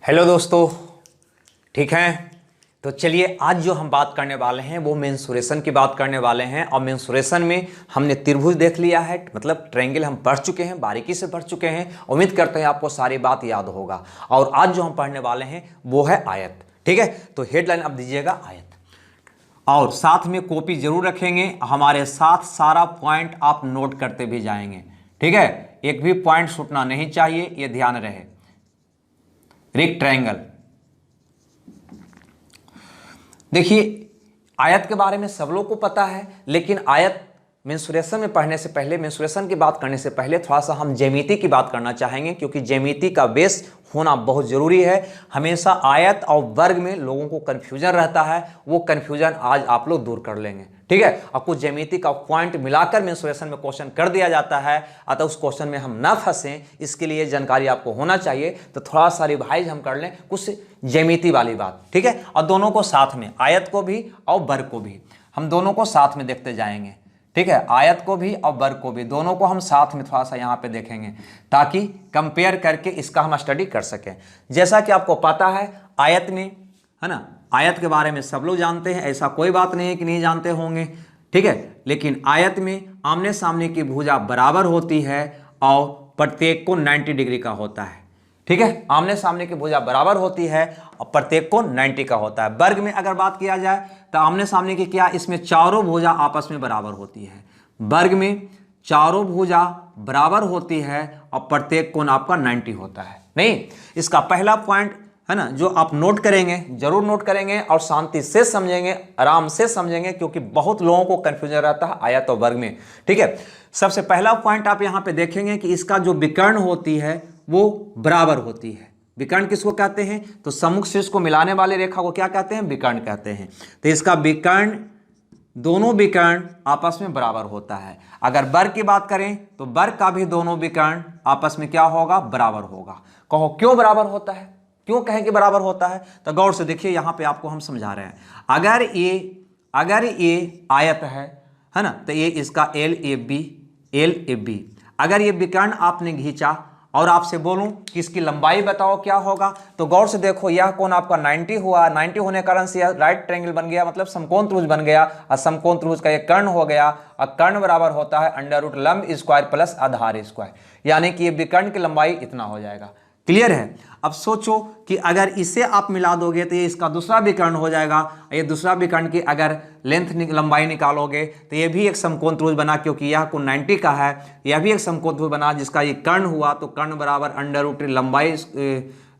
Hello दोस्तों, ठीक हैं। तो चलिए आज जो हम बात करने वाले हैं वो मेंसुरेशन की बात करने वाले हैं। और मेंसुरेशन में हमने त्रिभुज देख लिया है, मतलब ट्रायंगल हम पढ़ चुके हैं, बारीकी से पढ़ चुके हैं। उम्मीद करते हैं आपको सारी बात याद होगा। और आज जो हम पढ़ने वाले हैं वो है आयत। ठीक है, तो हेडलाइन अब दीजिएगा आयत, और साथ में कॉपी जरूर रखेंगे। हमारे साथ सारा पॉइंट आप नोट करते भी जाएंगे। ठीक है, एक भी पॉइंट छूटना नहीं चाहिए, ये ध्यान रहे। रेक्टेंगल, देखिए आयत के बारे में सब लोग को पता है, लेकिन आयत मेंसुरेशन में पढ़ने से पहले, मेंसुरेशन की बात करने से पहले थोड़ा सा हम ज्यामिति की बात करना चाहेंगे, क्योंकि ज्यामिति का बेस होना बहुत जरूरी है। हमेशा आयत और वर्ग में लोगों को कंफ्यूजन रहता है, वो कंफ्यूजन आज आप लोग दूर कर लेंगे। ठीक है, और कुछ ज्यामिति का पॉइंट मिलाकर मेंसुरेशन में क्वेश्चन कर दिया जाता है, अतः उस क्वेश्चन में हम ना फंसें, इसके लिए जानकारी आपको होना चाहिए। तो थोड़ा सा रिवाइज हम कर लें कुछ ज्यामिति वाली बात। ठीक है, और दोनों को साथ में, आयत को भी और वर्ग को भी, हम दोनों को साथ में देखते जाएंगे। ठीक है, आयत को भी और वर्ग को भी, दोनों को हम साथ में थोड़ा सा यहाँ पे देखेंगे, ताकि कंपेयर करके इसका हम स्टडी कर सकें। जैसा कि आपको पता है आयत में, है ना, आयत के बारे में सब लोग जानते हैं, ऐसा कोई बात नहीं है कि नहीं जानते होंगे। ठीक है, लेकिन आयत में आमने सामने की भुजा बराबर होती है और प्रत्येक को 90 डिग्री का होता है। ठीक है, आमने सामने की भुजा बराबर होती है और प्रत्येक को 90 का होता है। वर्ग में अगर बात किया जाए तो आमने सामने की क्या, इसमें चारों भुजा आपस में बराबर होती है। वर्ग में चारों भुजा बराबर होती है और प्रत्येक कोण आपका 90 होता है। नहीं, इसका पहला पॉइंट है ना, जो आप नोट करेंगे, जरूर नोट करेंगे और शांति से समझेंगे, आराम से समझेंगे, क्योंकि बहुत लोगों को कंफ्यूजन रहता है आयत और वर्ग में। ठीक है, सबसे पहला पॉइंट आप यहां पे देखेंगे कि इसका जो विकर्ण होती है वो बराबर होती है। विकर्ण किसको कहते हैं? तो सम्मुख शीर्ष को मिलाने वाले रेखा को क्या कहते हैं? विकर्ण कहते हैं। तो इसका विकर्ण, दोनों विकर्ण आपस में बराबर होता है। अगर वर्ग की बात करें तो वर्ग का भी दोनों विकर्ण आपस में क्या होगा? बराबर होगा। कहो क्यों बराबर होता है, क्यों कहें कि बराबर होता है? तो गौर से देखिए, यहां पे आपको हम समझा रहे हैं। अगर ये आयत है ना, तो ये इसका एल ए बी, अगर ये विकर्ण आपने खींचा और आपसे बोलूं कि इसकी लंबाई बताओ क्या होगा, तो गौर से देखो, यह कोण आपका 90 हुआ। 90 होने के कारण से यह राइट ट्रायंगल बन गया, मतलब समकोण त्रिभुज बन गया, और समकोण त्रिभुज का ये कर्ण हो गया, और कर्ण बराबर होता है अंडर रूट लंब स्क्वायर प्लस आधार स्क्वायर, यानी कि ये विकर्ण की लंबाई इतना हो जाएगा। क्लियर है? अब सोचो कि अगर इसे आप मिला दोगे तो ये इसका दूसरा विकर्ण हो जाएगा। ये दूसरा विकर्ण की अगर लंबाई निकालोगे तो ये भी एक समकोण त्रिभुज बना, क्योंकि यह कोण 90 का है। यह भी एक समकोण त्रिभुज बना जिसका ये कर्ण हुआ, तो कर्ण बराबर अंडर रूट लंबाई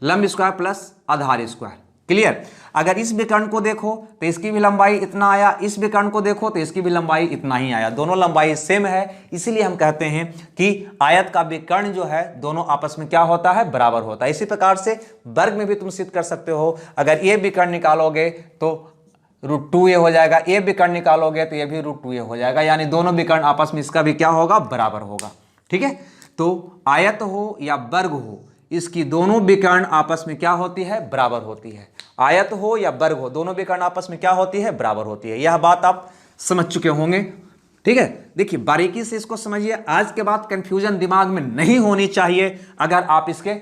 लंब स्क्वायर प्लस आधार स्क्वायर। क्लियर? अगर इस विकर्ण को देखो तो इसकी भी लंबाई इतना आया, इस विकर्ण को देखो तो इसकी भी लंबाई इतना ही आया, दोनों लंबाई सेम है। इसीलिए हम कहते हैं कि आयत का विकर्ण जो है दोनों आपस में क्या होता है? बराबर होता है। इसी प्रकार से वर्ग में भी तुम सिद्ध कर सकते हो। अगर ये विकर्ण निकालोगे तो √2a हो जाएगा, ये विकर्ण निकालोगे तो ये भी √2a हो जाएगा, यानी दोनों विकर्ण आपस में इसका भी क्या होगा? बराबर होगा। ठीक है, तो आयत हो या वर्ग हो, इसकी दोनों विकर्ण आपस में क्या होती है? बराबर होती है। आयत हो या वर्ग हो, दोनों विकर्ण आपस में क्या होती है? बराबर होती है। यह बात आप समझ चुके होंगे। ठीक है, देखिए बारीकी से इसको समझिए। आज के बाद कंफ्यूजन दिमाग में नहीं होनी चाहिए। अगर आप इसके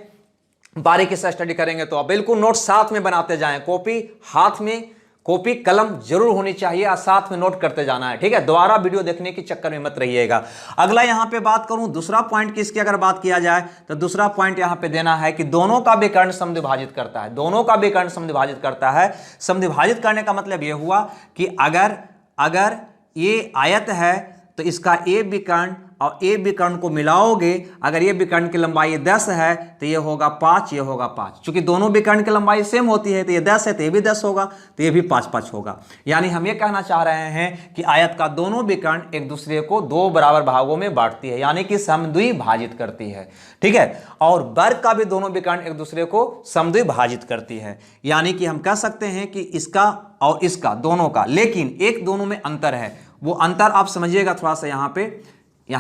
बारीकी से स्टडी करेंगे तो आप बिल्कुल नोट साथ में बनाते जाएं, कॉपी हाथ में, कॉपी कलम जरूर होनी चाहिए और साथ में नोट करते जाना है। ठीक है, दोबारा वीडियो देखने के चक्कर में मत रहिएगा। अगला यहां पे बात करूं, दूसरा पॉइंट किसकी अगर बात किया जाए तो दूसरा पॉइंट यहां पे देना है कि दोनों का विकर्ण समद्विभाजित करता है। दोनों का विकर्ण समद्विभाजित करता है। समद्विभाजित करने का मतलब यह हुआ कि अगर ये आयत है तो इसका ए विकर्ण और ए विकर्ण को मिलाओगे, अगर ये विकर्ण की लंबाई 10 है तो ये होगा 5, ये होगा 5। चूंकि दोनों विकर्ण की लंबाई सेम होती है, तो ये 10 है तो ये भी 10 होगा, तो ये भी 5 होगा। यानी हम ये कहना चाह रहे हैं कि आयत का दोनों विकर्ण एक दूसरे को दो बराबर भागों में बांटती है, यानी कि समद्विभाजित करती है। ठीक है, और वर्ग का भी दोनों विकर्ण एक दूसरे को समद्विभाजित करती है, यानी कि हम कह सकते हैं कि इसका और इसका, दोनों का, लेकिन एक दोनों में अंतर है। वो अंतर आप समझिएगा, थोड़ा सा यहाँ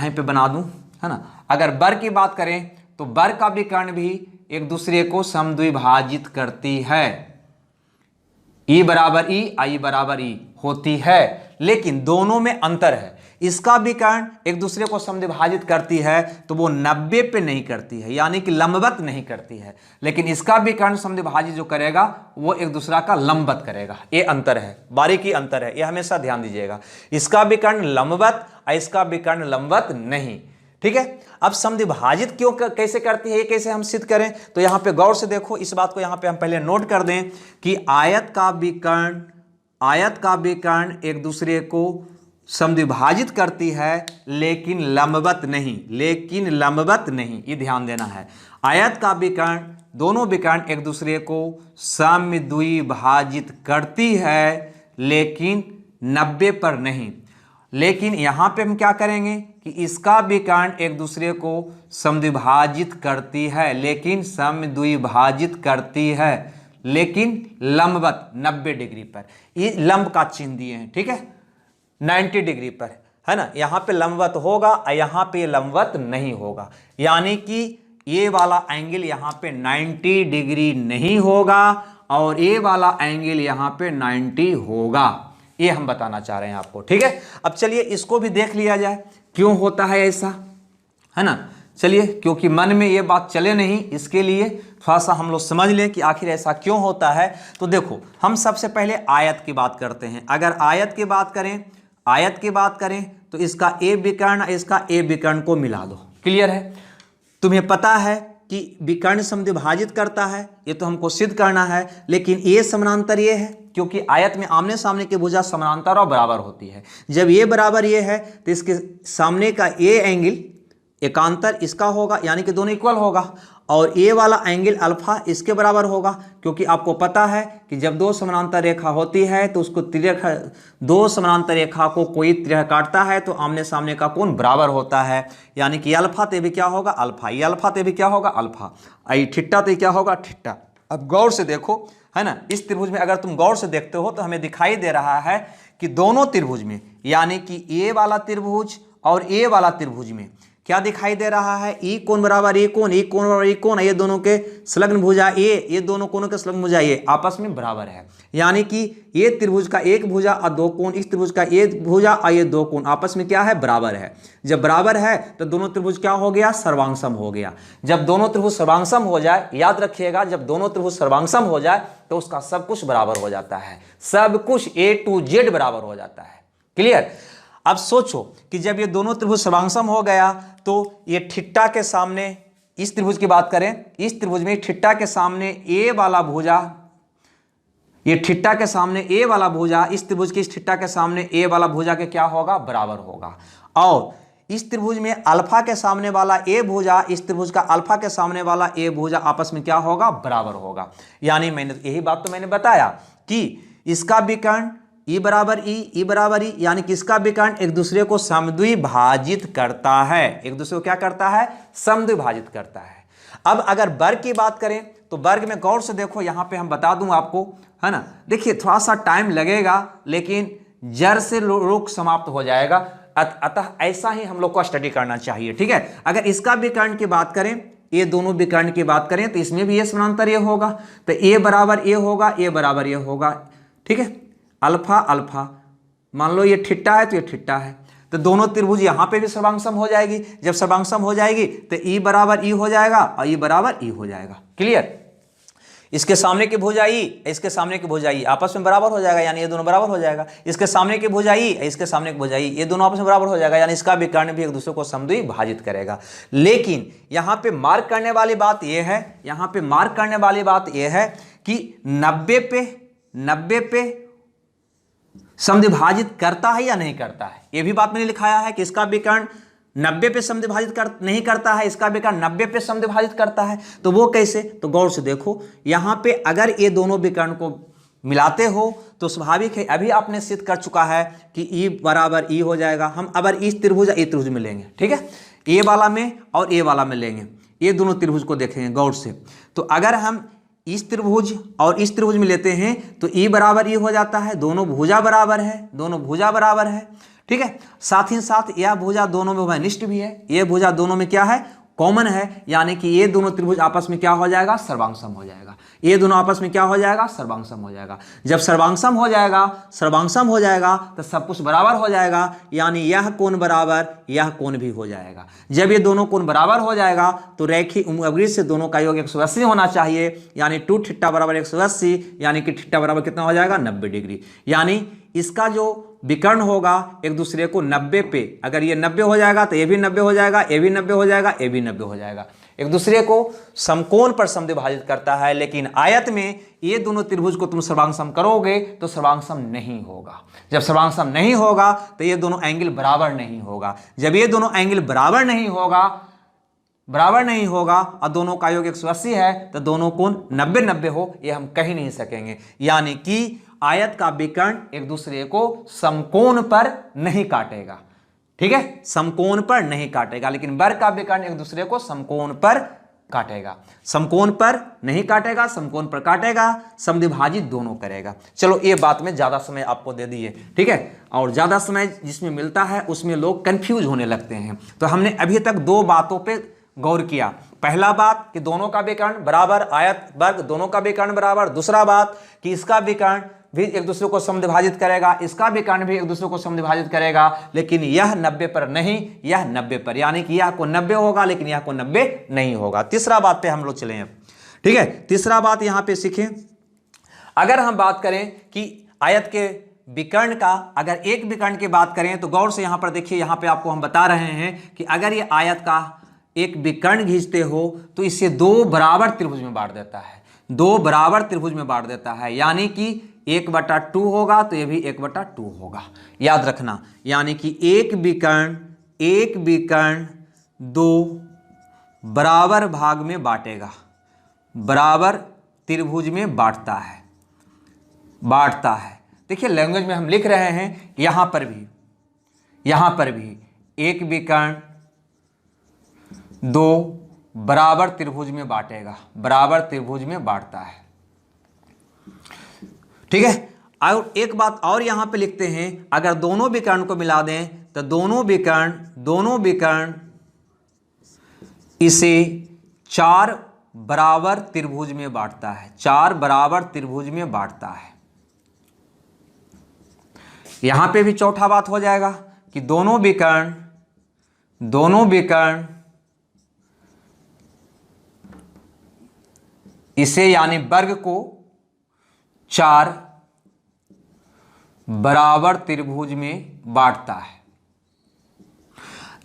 पे बना दूं, है ना। अगर वर्ग की बात करें तो वर्ग का विकर्ण भी एक दूसरे को समद्विभाजित करती है। ई बराबर ई, आई बराबर ई होती है, लेकिन दोनों में अंतर है। इसका विकर्ण एक दूसरे को समद्विभाजित करती है तो वो 90 पे नहीं करती है, यानी कि लंबवत नहीं करती है, लेकिन इसका विकर्ण समद्विभाजित जो करेगा वो एक दूसरा का लंबवत करेगा। ये अंतर है, बारीकी अंतर है, ये हमेशा ध्यान दीजिएगा। इसका विकर्ण लंबवत और इसका विकर्ण लंबवत नहीं। ठीक है, अब समद्विभाजित क्यों कैसे करती है, ये कैसे हम सिद्ध करें, तो यहां पे गौर से देखो, इस बात को यहां पे हम पहले नोट कर दें कि आयत का विकर्ण एक दूसरे को समद्विभाजित करती है लेकिन लंबवत नहीं, ये ध्यान देना है। आयत का विकर्ण, दोनों विकर्ण एक दूसरे को समद्विभाजित करती है लेकिन 90 पर नहीं। लेकिन यहां पे हम क्या करेंगे कि इसका विकर्ण एक दूसरे को समद्विभाजित करती है लेकिन लंबवत 90 डिग्री पर। ये लंब का चिन्ह दिए हैं, ठीक है, 90 डिग्री पर, है ना। यहां पे लंबवत होगा और यहां पे लंबवत नहीं होगा, यानी कि ये वाला एंगल यहां पे 90 डिग्री नहीं होगा और ये वाला एंगल यहां पे 90 होगा। ये हम बताना चाह रहे हैं आपको, ठीक है। अब चलिए इसको भी देख लिया जाए क्यों होता है ऐसा, है ना। चलिए, क्योंकि मन में ये बात चले नहीं, इसके लिए थोड़ा सा हम लोग समझ लें कि आखिर ऐसा क्यों होता है। तो देखो, हम सबसे पहले आयत की बात करते हैं। अगर आयत की बात करें तो इसका ए विकर्ण इसका ए विकर्ण को मिला दो, क्लियर है। तुम्हें पता है कि विकर्ण समद्विभाजित करता है, ये तो हमको सिद्ध करना है, लेकिन ये समानांतर ये है, क्योंकि आयत में आमने सामने की भुजा समानांतर और बराबर होती है। जब ये बराबर ये है तो इसके सामने का ये एंगल एकांतर इसका होगा, यानी कि दोनों इक्वल होगा, और ये वाला एंगल अल्फा इसके बराबर होगा, क्योंकि आपको पता है कि जब दो समानांतर रेखा होती है तो उसको दो समानांतर रेखा को कोई त्रिज्या काटता है तो आमने सामने का कोण बराबर होता है, यानी कि अल्फा ते भी क्या होगा अल्फा, ये अल्फा ते भी क्या होगा अल्फा, आई ठिट्टा ते क्या होगा ठिट्टा। अब गौर से देखो, है ना, इस त्रिभुज में अगर तुम गौर से देखते हो तो हमें दिखाई दे रहा है कि दोनों त्रिभुज में, यानी कि ये वाला त्रिभुज और ये वाला त्रिभुज में क्या दिखाई दे रहा है, ई कोण बराबर ई कोण, ई कोण बराबर ई कोण, ये दोनों के संलग्न भुजा ये दोनों कोणों के संलग्न भुजा ये आपस में बराबर है, यानी कि ये त्रिभुज का एक भुजा और दो कोण, इस त्रिभुज का एक भुजा और ये दो कोण आपस में क्या है बराबर है। जब बराबर है तो दोनों त्रिभुज क्या हो गया सर्वांगसम हो गया। जब दोनों त्रिभुज सर्वांगसम हो जाए, याद रखिएगा, जब दोनों त्रिभुज सर्वांगसम हो जाए तो उसका सब कुछ बराबर हो जाता है, सब कुछ A to Z बराबर हो जाता है, क्लियर। अब सोचो कि जब ये दोनों त्रिभुज सर्वांगसम हो गया तो ये ठिट्टा के सामने, इस त्रिभुज की बात करें, इस त्रिभुज में ठिट्टा के सामने ए वाला भुजा, ये ठिट्टा के सामने ए वाला भुजा, इस त्रिभुज की इस ठिट्टा के सामने ए वाला भुजा के क्या होगा बराबर होगा, और इस त्रिभुज में अल्फा के सामने वाला ए भुजा, इस त्रिभुज का अल्फा के सामने वाला ए भुजा आपस में क्या होगा बराबर होगा। यानी यही बात तो मैंने बताया कि इसका विकर्ण ई बराबर ई, यानी कि इसका विकर्ण एक दूसरे को समद्विभाजित करता है, एक दूसरे को क्या करता है समद्विभाजित करता है। अब अगर वर्ग की बात करें तो वर्ग में गौर से देखो, यहां पे हम बता दूं आपको, है ना। देखिए थोड़ा सा टाइम लगेगा लेकिन जड़ से रोग समाप्त हो जाएगा, अतः ऐसा ही हम लोग को स्टडी करना चाहिए, ठीक है। अगर इसका विकर्ण की बात करें, ये दोनों विकर्ण की बात करें तो इसमें भी ये समानांतर ये होगा, तो ए बराबर ए होगा, ए बराबर ये होगा, ठीक है। अल्फा अल्फा, मान लो ये ठिट्टा है तो ये ठिट्टा है, तो दोनों त्रिभुज यहां पे भी सर्वांगसम हो जाएगी। जब सर्वांगसम हो जाएगी तो ई बराबर ई हो जाएगा और ई बराबर ई हो जाएगा, क्लियर। इसके सामने की भुजा ई, इसके सामने की भुजा ई आपस में बराबर हो जाएगा, यानी ये दोनों बराबर हो जाएगा। इसके सामने की भुजा ई, इसके सामने की भुजा ई, ये दोनों आपस में बराबर हो जाएगा, यानी इसका विकर्ण भी एक दूसरे को समद्विभाजित करेगा। लेकिन यहां पे मार्क करने वाली बात यह है, यहां पे मार्क करने वाली बात यह है कि 90 पे समद्विभाजित करता है या नहीं करता है। यह भी बात मैंने लिखाया है कि इसका विकर्ण 90 पे समद्विभाजित नहीं करता है, इसका विकर्ण 90 पे समद्विभाजित करता है। तो वो कैसे, तो गौर से देखो, यहां पे अगर ये दोनों विकर्ण को मिलाते हो तो स्वाभाविक है, अभी आपने सिद्ध कर चुका है कि ई बराबर ई हो जाएगा। हम अगर इस त्रिभुज ए त्रिभुज में लेंगे, ठीक है, ए वाला में और ए वाला में लेंगे, ये दोनों त्रिभुज को देखेंगे गौर से, तो अगर हम इस त्रिभुज और इस त्रिभुज में लेते हैं तो ई बराबर ई हो जाता है, दोनों भुजा बराबर है, दोनों भुजा बराबर है, ठीक है। साथ ही साथ यह भुजा दोनों में उभयनिष्ठ भी है, यह भुजा दोनों में क्या है कॉमन है, यानी कि ये दोनों त्रिभुज आपस में क्या हो जाएगा सर्वांगसम हो जाएगा। ये दोनों आपस में क्या हो जाएगा, सर्वांगसम हो जाएगा। जब सर्वांगसम हो जाएगा तो सब कुछ बराबर हो जाएगा, यानी यह कोण बराबर यह कोण भी हो जाएगा। जब ये दोनों कोण बराबर हो जाएगा तो रैखिक अवग्रीय से दोनों का योग 180 होना चाहिए, यानी 2 थीटा बराबर 180, यानी कि थीटा बराबर कितना हो जाएगा, 90 डिग्री। यानी इसका जो विकर्ण होगा एक दूसरे को 90 पे, अगर ये 90 हो जाएगा तो ये भी 90 हो जाएगा, ये भी 90 हो जाएगा, ये भी 90 हो जाएगा, एक दूसरे को समकोण पर समद्विभाजित करता है। लेकिन आयत में ये दोनों त्रिभुज को तुम सर्वांगसम करोगे तो सर्वांगसम नहीं होगा। जब सर्वांगसम नहीं होगा तो ये दोनों एंगल बराबर नहीं होगा। जब ये दोनों एंगल बराबर नहीं होगा और दोनों का योग 180 है तो दोनों कोण 90-90 हो, ये हम कह नहीं सकेंगे। यानी कि आयत का विकर्ण एक दूसरे को समकोण पर नहीं काटेगा, ठीक है, समकोण पर नहीं काटेगा, लेकिन वर्ग का विकर्ण एक दूसरे को समकोण पर काटेगा। समकोण पर नहीं काटेगा, समकोण पर काटेगा, समद्विभाजित दोनों करेगा। चलो ये बात में ज्यादा समय आपको दे दिए, ठीक है, और ज्यादा समय जिसमें मिलता है उसमें लोग कंफ्यूज होने लगते हैं। तो हमने अभी तक 2 बातों पे गौर किया। पहला बात कि दोनों का विकर्ण बराबर, आयत वर्ग दोनों का विकर्ण बराबर। दूसरा बात कि इसका विकर्ण भी एक दूसरे को समद्विभाजित करेगा, इसका विकर्ण भी एक दूसरे को समद्विभाजित करेगा, लेकिन यह 90 पर नहीं, यह 90 पर, यानी कि यह को 90 होगा लेकिन यह को 90 नहीं होगा। तीसरा बात पे हम लोग चले अब, ठीक है। तीसरा बात यहां पे सीखें, अगर हम बात करें कि आयत के विकर्ण का, अगर एक विकर्ण की बात करें तो गौर से यहां पर देखिए, यहां पे आपको हम बता रहे हैं कि अगर ये आयत का एक विकर्ण खींचते हो तो इसे 2 बराबर त्रिभुज में बांट देता है, 2 बराबर त्रिभुज में बांट देता है, यानी कि 1/2 होगा तो ये भी 1/2 होगा, याद रखना। यानी कि एक विकर्ण 2 बराबर भाग में बांटेगा, बराबर त्रिभुज में बांटता है। देखिए लैंग्वेज में हम लिख रहे हैं, यहां पर भी एक विकर्ण 2 बराबर त्रिभुज में बांटेगा, बराबर त्रिभुज में बांटता है, ठीक है। और एक बात और यहां पे लिखते हैं, अगर दोनों विकर्ण को मिला दें तो दोनों विकर्ण इसे 4 बराबर त्रिभुज में बांटता है, 4 बराबर त्रिभुज में बांटता है। यहां पे भी चौथा बात हो जाएगा कि दोनों विकर्ण इसे यानी वर्ग को 4 बराबर त्रिभुज में बांटता है।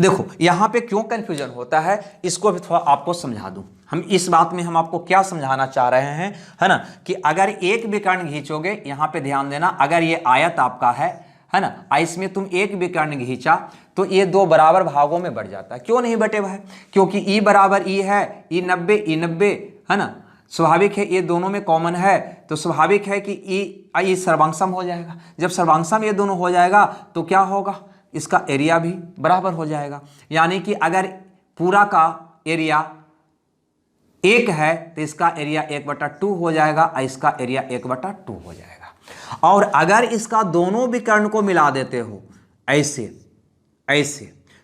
देखो यहां पे क्यों कंफ्यूजन होता है, इसको भी थोड़ा आपको समझा दूं। हम इस बात में हम आपको क्या समझाना चाह रहे हैं, है ना, कि अगर एक विकर्ण खींचोगे, यहां पे ध्यान देना, अगर ये आयत आपका है ना, इसमें तुम एक विकर्ण खींचा तो ये 2 बराबर भागों में बढ़ जाता है। क्यों नहीं बटे भाई, क्योंकि ई बराबर ई है, ई 90 है ना, स्वाभाविक है, ये दोनों में कॉमन है, तो स्वाभाविक है कि ई सर्वांगसम हो जाएगा। जब सर्वांगसम ये दोनों हो जाएगा तो क्या होगा, इसका एरिया भी बराबर हो जाएगा। यानी कि अगर पूरा का एरिया 1 है तो इसका एरिया 1/2 हो जाएगा और इसका एरिया 1/2 हो जाएगा। और अगर इसका दोनों विकर्ण को मिला देते हो ऐसे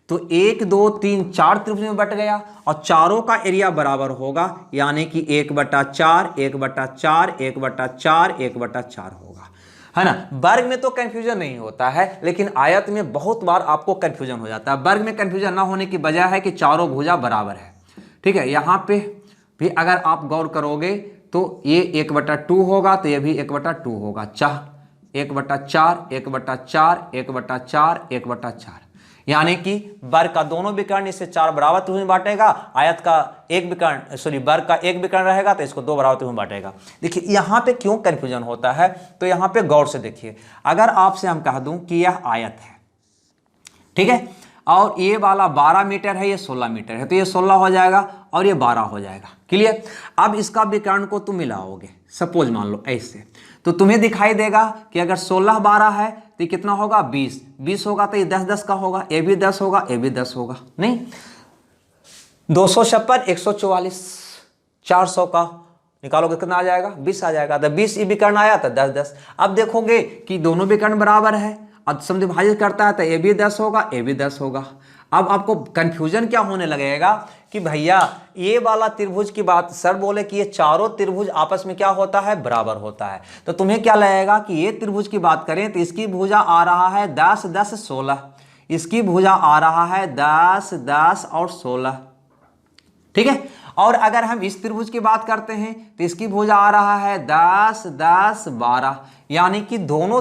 तो 1 2 3 4 त्रिभुज में बट गया और चारों का एरिया बराबर होगा, यानी कि 1/4 1/4 1/4 1/4 होगा, है ना। वर्ग में तो कंफ्यूजन नहीं होता है, लेकिन आयत में बहुत बार आपको कंफ्यूजन हो जाता है। वर्ग में कंफ्यूजन ना होने की वजह है कि चारों भुजा बराबर है, ठीक है। यहां पे भी अगर आप गौर करोगे तो ये 1/2 होगा तो ये भी 1/2 होगा, 1/4 1/4 1/4 1/4, यानी कि वर्ग का दोनों विकर्ण इसे 4 बराबर त्रिभुज में बांटेगा, आयत का वर्ग का एक विकर्ण रहेगा तो इसको 2 बराबर त्रिभुज में बांटेगा। देखिए यहां पे क्यों कंफ्यूजन होता है, तो यहां पे गौर से देखिए, अगर आपसे हम कह दूं कि यह आयत है, ठीक है, और ये वाला 12 मीटर है, ये 16 मीटर है, तो ये 16 हो जाएगा और ये 12 हो जाएगा, क्लियर। अब इसका विकर्ण को तुम मिलाओगे, सपोज मान लो ऐसे, तो तुम्हें दिखाई देगा कि अगर 16 12 है तो ये कितना होगा, 20 होगा, तो ये 10 का होगा, ये भी 10 होगा, ये भी 10 होगा, नहीं 256 144 400 का निकालोगे कितना आ जाएगा, 20 आ जाएगा। तो 20 विकर्ण आया तो 10 अब देखोगे कि दोनों विकर्ण बराबर है और समद्विभाजित करता है तो ये भी 10 होगा, ये भी 10 होगा। अब आपको कंफ्यूजन क्या होने लगेगा कि भैया ये वाला त्रिभुज की बात, सर बोले कि ये चारों त्रिभुज आपस में क्या होता है, बराबर होता है। तो तुम्हें क्या लगेगा कि ये त्रिभुज की बात करें तो इसकी भुजा आ रहा है 10 10 16, इसकी भुजा आ रहा है 10 10 और 16, ठीक है। और अगर हम इस त्रिभुज की बात करते हैं तो इसकी भुजा आ रहा है 10 10 12, यानी कि दोनों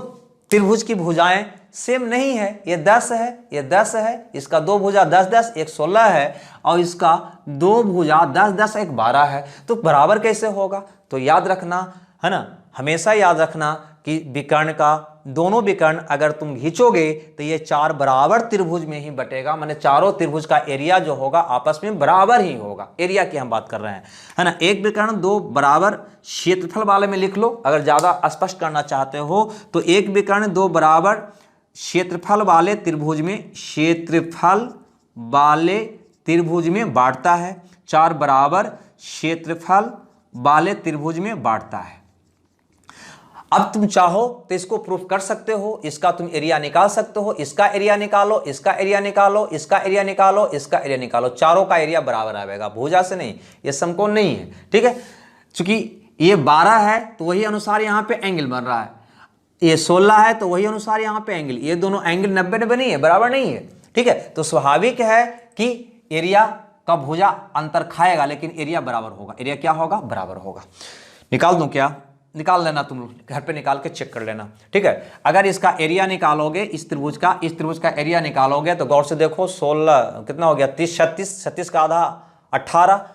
त्रिभुज की भुजाएं सेम नहीं है। ये 10 है, ये 10 है, इसका दो भुजा 10 10 एक 16 है, और इसका दो भुजा 10 10 एक 12 है। तो बराबर कैसे होगा? तो याद रखना है ना, हमेशा याद रखना कि विकर्ण का, दोनों विकर्ण अगर तुम खींचोगे तो ये चार बराबर त्रिभुज में ही बटेगा, माने चारों त्रिभुज का एरिया जो होगा आपस में बराबर ही होगा। एरिया की हम बात कर रहे हैं, है ना। एक विकर्ण दो बराबर क्षेत्रफल वाले में लिख लो, अगर ज्यादा स्पष्ट करना चाहते हो तो एक विकर्ण दो बराबर क्षेत्रफल वाले त्रिभुज में, क्षेत्रफल वाले त्रिभुज में बांटता है, चार बराबर क्षेत्रफल वाले त्रिभुज में बांटता है। अब तुम चाहो तो इसको प्रूफ कर सकते हो, इसका तुम एरिया निकाल सकते हो, इसका एरिया निकालो, इसका एरिया निकालो, इसका एरिया निकालो, इसका एरिया निकालो, चारों का एरिया बराबर आएगा, भुजा से नहीं, ये समकोण नहीं है, ठीक है। चूंकि ये 12 है तो वही अनुसार यहां पे एंगल बन रहा है, ये 16 है तो वही अनुसार यहां पे एंगल, ये दोनों एंगल 90 90 नहीं है, बराबर नहीं है, ठीक है। तो स्वाभाविक है कि एरिया का भुजा अंतर खाएगा, लेकिन एरिया बराबर होगा। एरिया क्या होगा? बराबर होगा। निकाल दूं क्या? निकाल लेना, तुम घर पे निकाल के चेक कर लेना, ठीक है। अगर इसका एरिया निकालोगे, इस त्रिभुज का एरिया निकालोगे तो गौर से देखो, 16 कितना हो गया, 30 36, 36 का आधा 18,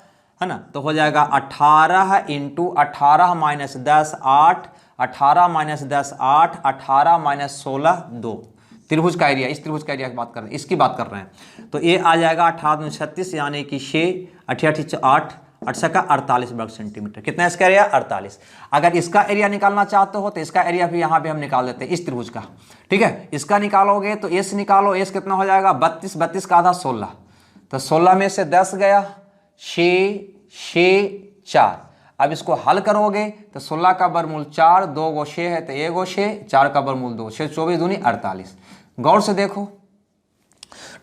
है ना। तो हो जाएगा 18 इंटू 18 माइनस 10 8, 18 माइनस 10 8, 18 माइनस 16 2। त्रिभुज का एरिया, इस त्रिभुज का एरिया की बात कर रहे हैं, इसकी बात कर रहे हैं। तो ये आ जाएगा 18 36, यानी कि 6 88 8 8 का 48 वर्ग सेंटीमीटर। कितना इसका एरिया? 48। अगर इसका एरिया निकालना चाहते हो तो इसका एरिया भी यहाँ पे हम निकाल देते हैं, इस त्रिभुज का, ठीक है। इसका निकालोगे तो एस निकालो, एस कितना हो जाएगा? 32, 32 का आधा 16, तो 16 में से 10 गया, 6 6 4। अब इसको हल करोगे तो 16 का वर्गमूल 4, 2 गो 6 है तो 1 गो 6, 4 का वर्गमूल 2, 6 24 दूनी 48। गौर से देखो,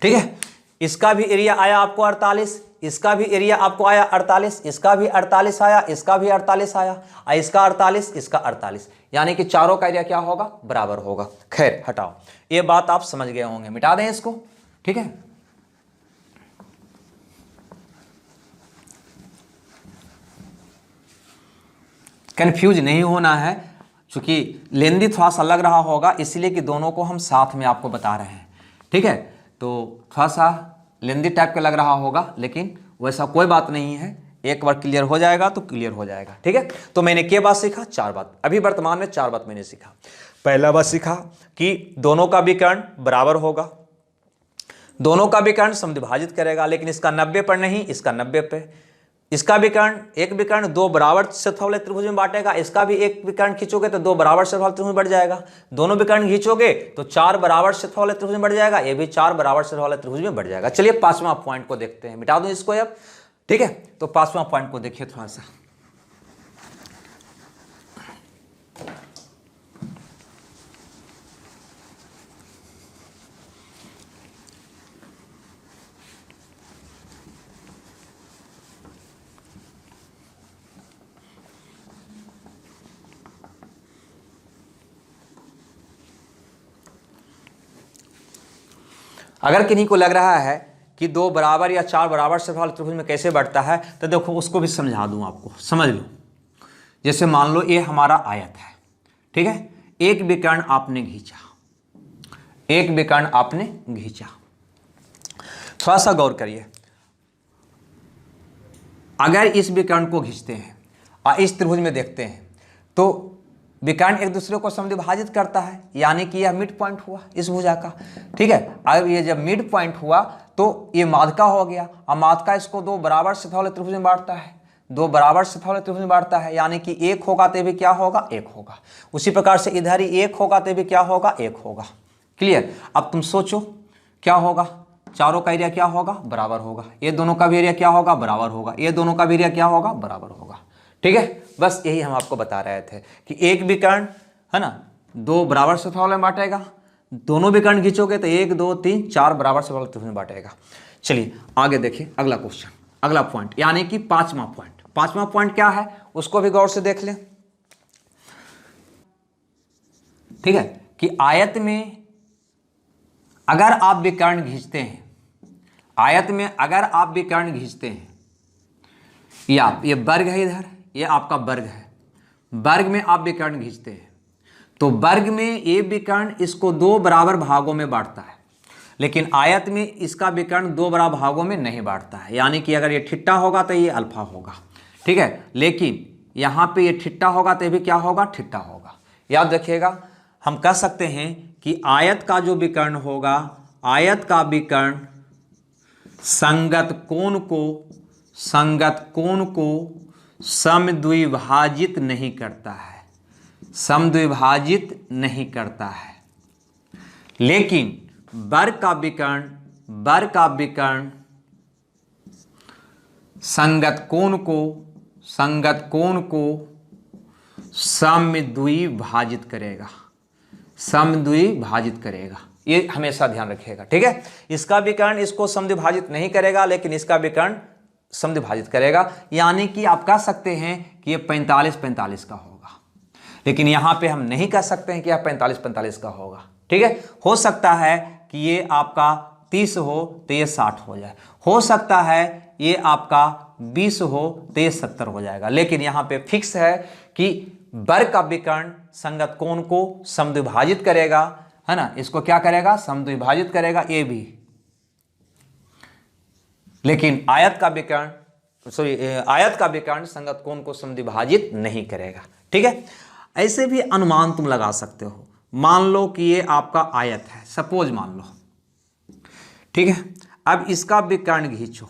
ठीक है। इसका भी एरिया आया आपको 48, इसका भी एरिया आपको आया 48, इसका भी 48 आया, इसका भी 48 आया, इसका 48, इसका 48, यानी कि चारों का एरिया क्या होगा? बराबर होगा। खैर हटाओ, ये बात आप समझ गए होंगे, मिटा दें इसको, ठीक है। कंफ्यूज नहीं होना है, क्योंकि लेंदी थोड़ा सा लग रहा होगा, इसलिए कि दोनों को हम साथ में आपको बता रहे हैं, ठीक है। तो थोड़ा सा लेंदी टाइप का लग रहा होगा, लेकिन वैसा कोई बात नहीं है, एक बार क्लियर हो जाएगा तो क्लियर हो जाएगा, ठीक है। तो मैंने क्या बात सीखा? 4 बात, अभी वर्तमान में 4 बात मैंने सीखा। पहला बात सीखा कि दोनों का विकर्ण बराबर होगा, दोनों का विकर्ण समद्विभाजित करेगा, लेकिन इसका 90 पर नहीं, इसका 90 पे। इसका विकर्ण, एक विकर्ण दो बराबर क्षेत्रफल वाले त्रिभुज में बांटेगा, इसका भी एक विकर्ण खींचोगे तो दो बराबर क्षेत्रफल वाले त्रिभुज में बढ़ जाएगा। दोनों विकर्ण खींचोगे तो 4 बराबर क्षेत्रफल वाले त्रिभुज में बढ़ जाएगा, ये भी 4 बराबर क्षेत्रफल वाले त्रिभुज में बढ़ जाएगा। चलिए 5वां पॉइंट को देखते हैं, मिटा दूं इसको अब, ठीक है। तो 5वां पॉइंट को देखिए थोड़ा सा। अगर किन्हीं को लग रहा है कि 2 बराबर या 4 बराबर क्षेत्रफल वाले त्रिभुज में कैसे बढ़ता है, तो देखो उसको भी समझा दूं आपको, समझ लो। जैसे मान लो ये हमारा आयत है, ठीक है। एक विकर्ण आपने खींचा, एक विकर्ण आपने खींचा, थोड़ा सा गौर करिए। अगर इस विकर्ण को खींचते हैं और इस त्रिभुज में देखते हैं तो विकर्ण एक दूसरे को समद्विभाजित करता है, यानी कि यह मिड पॉइंट हुआ इस भुजा का, ठीक है। अब ये जब मिड पॉइंट हुआ तो ये माध्यिका हो गया, और माध्यिका इसको 2 बराबर क्षेत्रफल वाले त्रिभुज में बांटता है, 2 बराबर क्षेत्रफल वाले त्रिभुज में बांटता है, यानी कि 1 होगा तो भी क्या होगा? 1 होगा। उसी प्रकार से इधर ही 1 होगा तो भी क्या होगा? 1 होगा। क्लियर? अब तुम सोचो क्या होगा? चारों का एरिया क्या होगा? बराबर होगा। ये दोनों का भी एरिया क्या होगा? बराबर होगा। ये दोनों का भी एरिया क्या होगा? बराबर होगा, ठीक है। बस यही हम आपको बता रहे थे कि एक विकर्ण, है ना, 2 बराबर क्षेत्रफल में बांटेगा, दोनों विकर्ण खींचोगे तो 1 2 3 4 बराबर क्षेत्रफल में बांटेगा। चलिए आगे देखिए अगला क्वेश्चन। अगला पॉइंट यानी कि पांचवा पॉइंट। पांचवा पॉइंट क्या है उसको भी गौर से देख लें। ठीक है कि आयत में अगर आप विकर्ण खींचते हैं, आयत में अगर आप विकर्ण खींचते हैं, या ये वर्ग है, इधर ये आपका वर्ग है, वर्ग में आप विकर्ण खींचते हैं तो वर्ग में ये विकर्ण इसको दो बराबर भागों में बांटता है, लेकिन आयत में इसका विकर्ण दो बराबर भागों में नहीं बांटता है। यानी कि अगर ये ठिट्टा होगा तो ये अल्फा होगा, ठीक है, लेकिन यहाँ पे ये ठिट्टा होगा तो ये भी क्या होगा, ठिट्टा होगा। याद रखिएगा, हम कह सकते हैं कि आयत का जो विकर्ण होगा, आयत का विकर्ण संगत कोण को समद्विभाजित नहीं करता है, समद्विभाजित नहीं करता है। लेकिन वर्ग का विकर्ण संगत कोण को समद्विभाजित करेगा, समद्विभाजित करेगा। ये हमेशा ध्यान रखिएगा, ठीक है। इसका विकर्ण इसको समद्विभाजित नहीं करेगा, लेकिन इसका विकर्ण समद्विभाजित करेगा। यानी कि आप कह सकते हैं कि ये 45-45 का होगा, लेकिन यहां पे हम नहीं कह सकते हैं कि यह 45-45 का होगा, ठीक है। हो सकता है कि ये आपका 30 हो तो ये 60 हो जाए, हो सकता है ये आपका 20 हो तो ये 70 हो जाएगा, लेकिन यहां पे फिक्स है कि वर्ग का विकर्ण संगत कोण को समद्विभाजित करेगा, है ना, इसको क्या करेगा, समद्विभाजित करेगा, ये भी। लेकिन आयत का विकर्ण संगत कोण को समद्विभाजित नहीं करेगा, ठीक है। ऐसे भी अनुमान तुम लगा सकते हो। मान लो कि ये आपका आयत है, सपोज मान लो, ठीक है। अब इसका विकर्ण खींचो,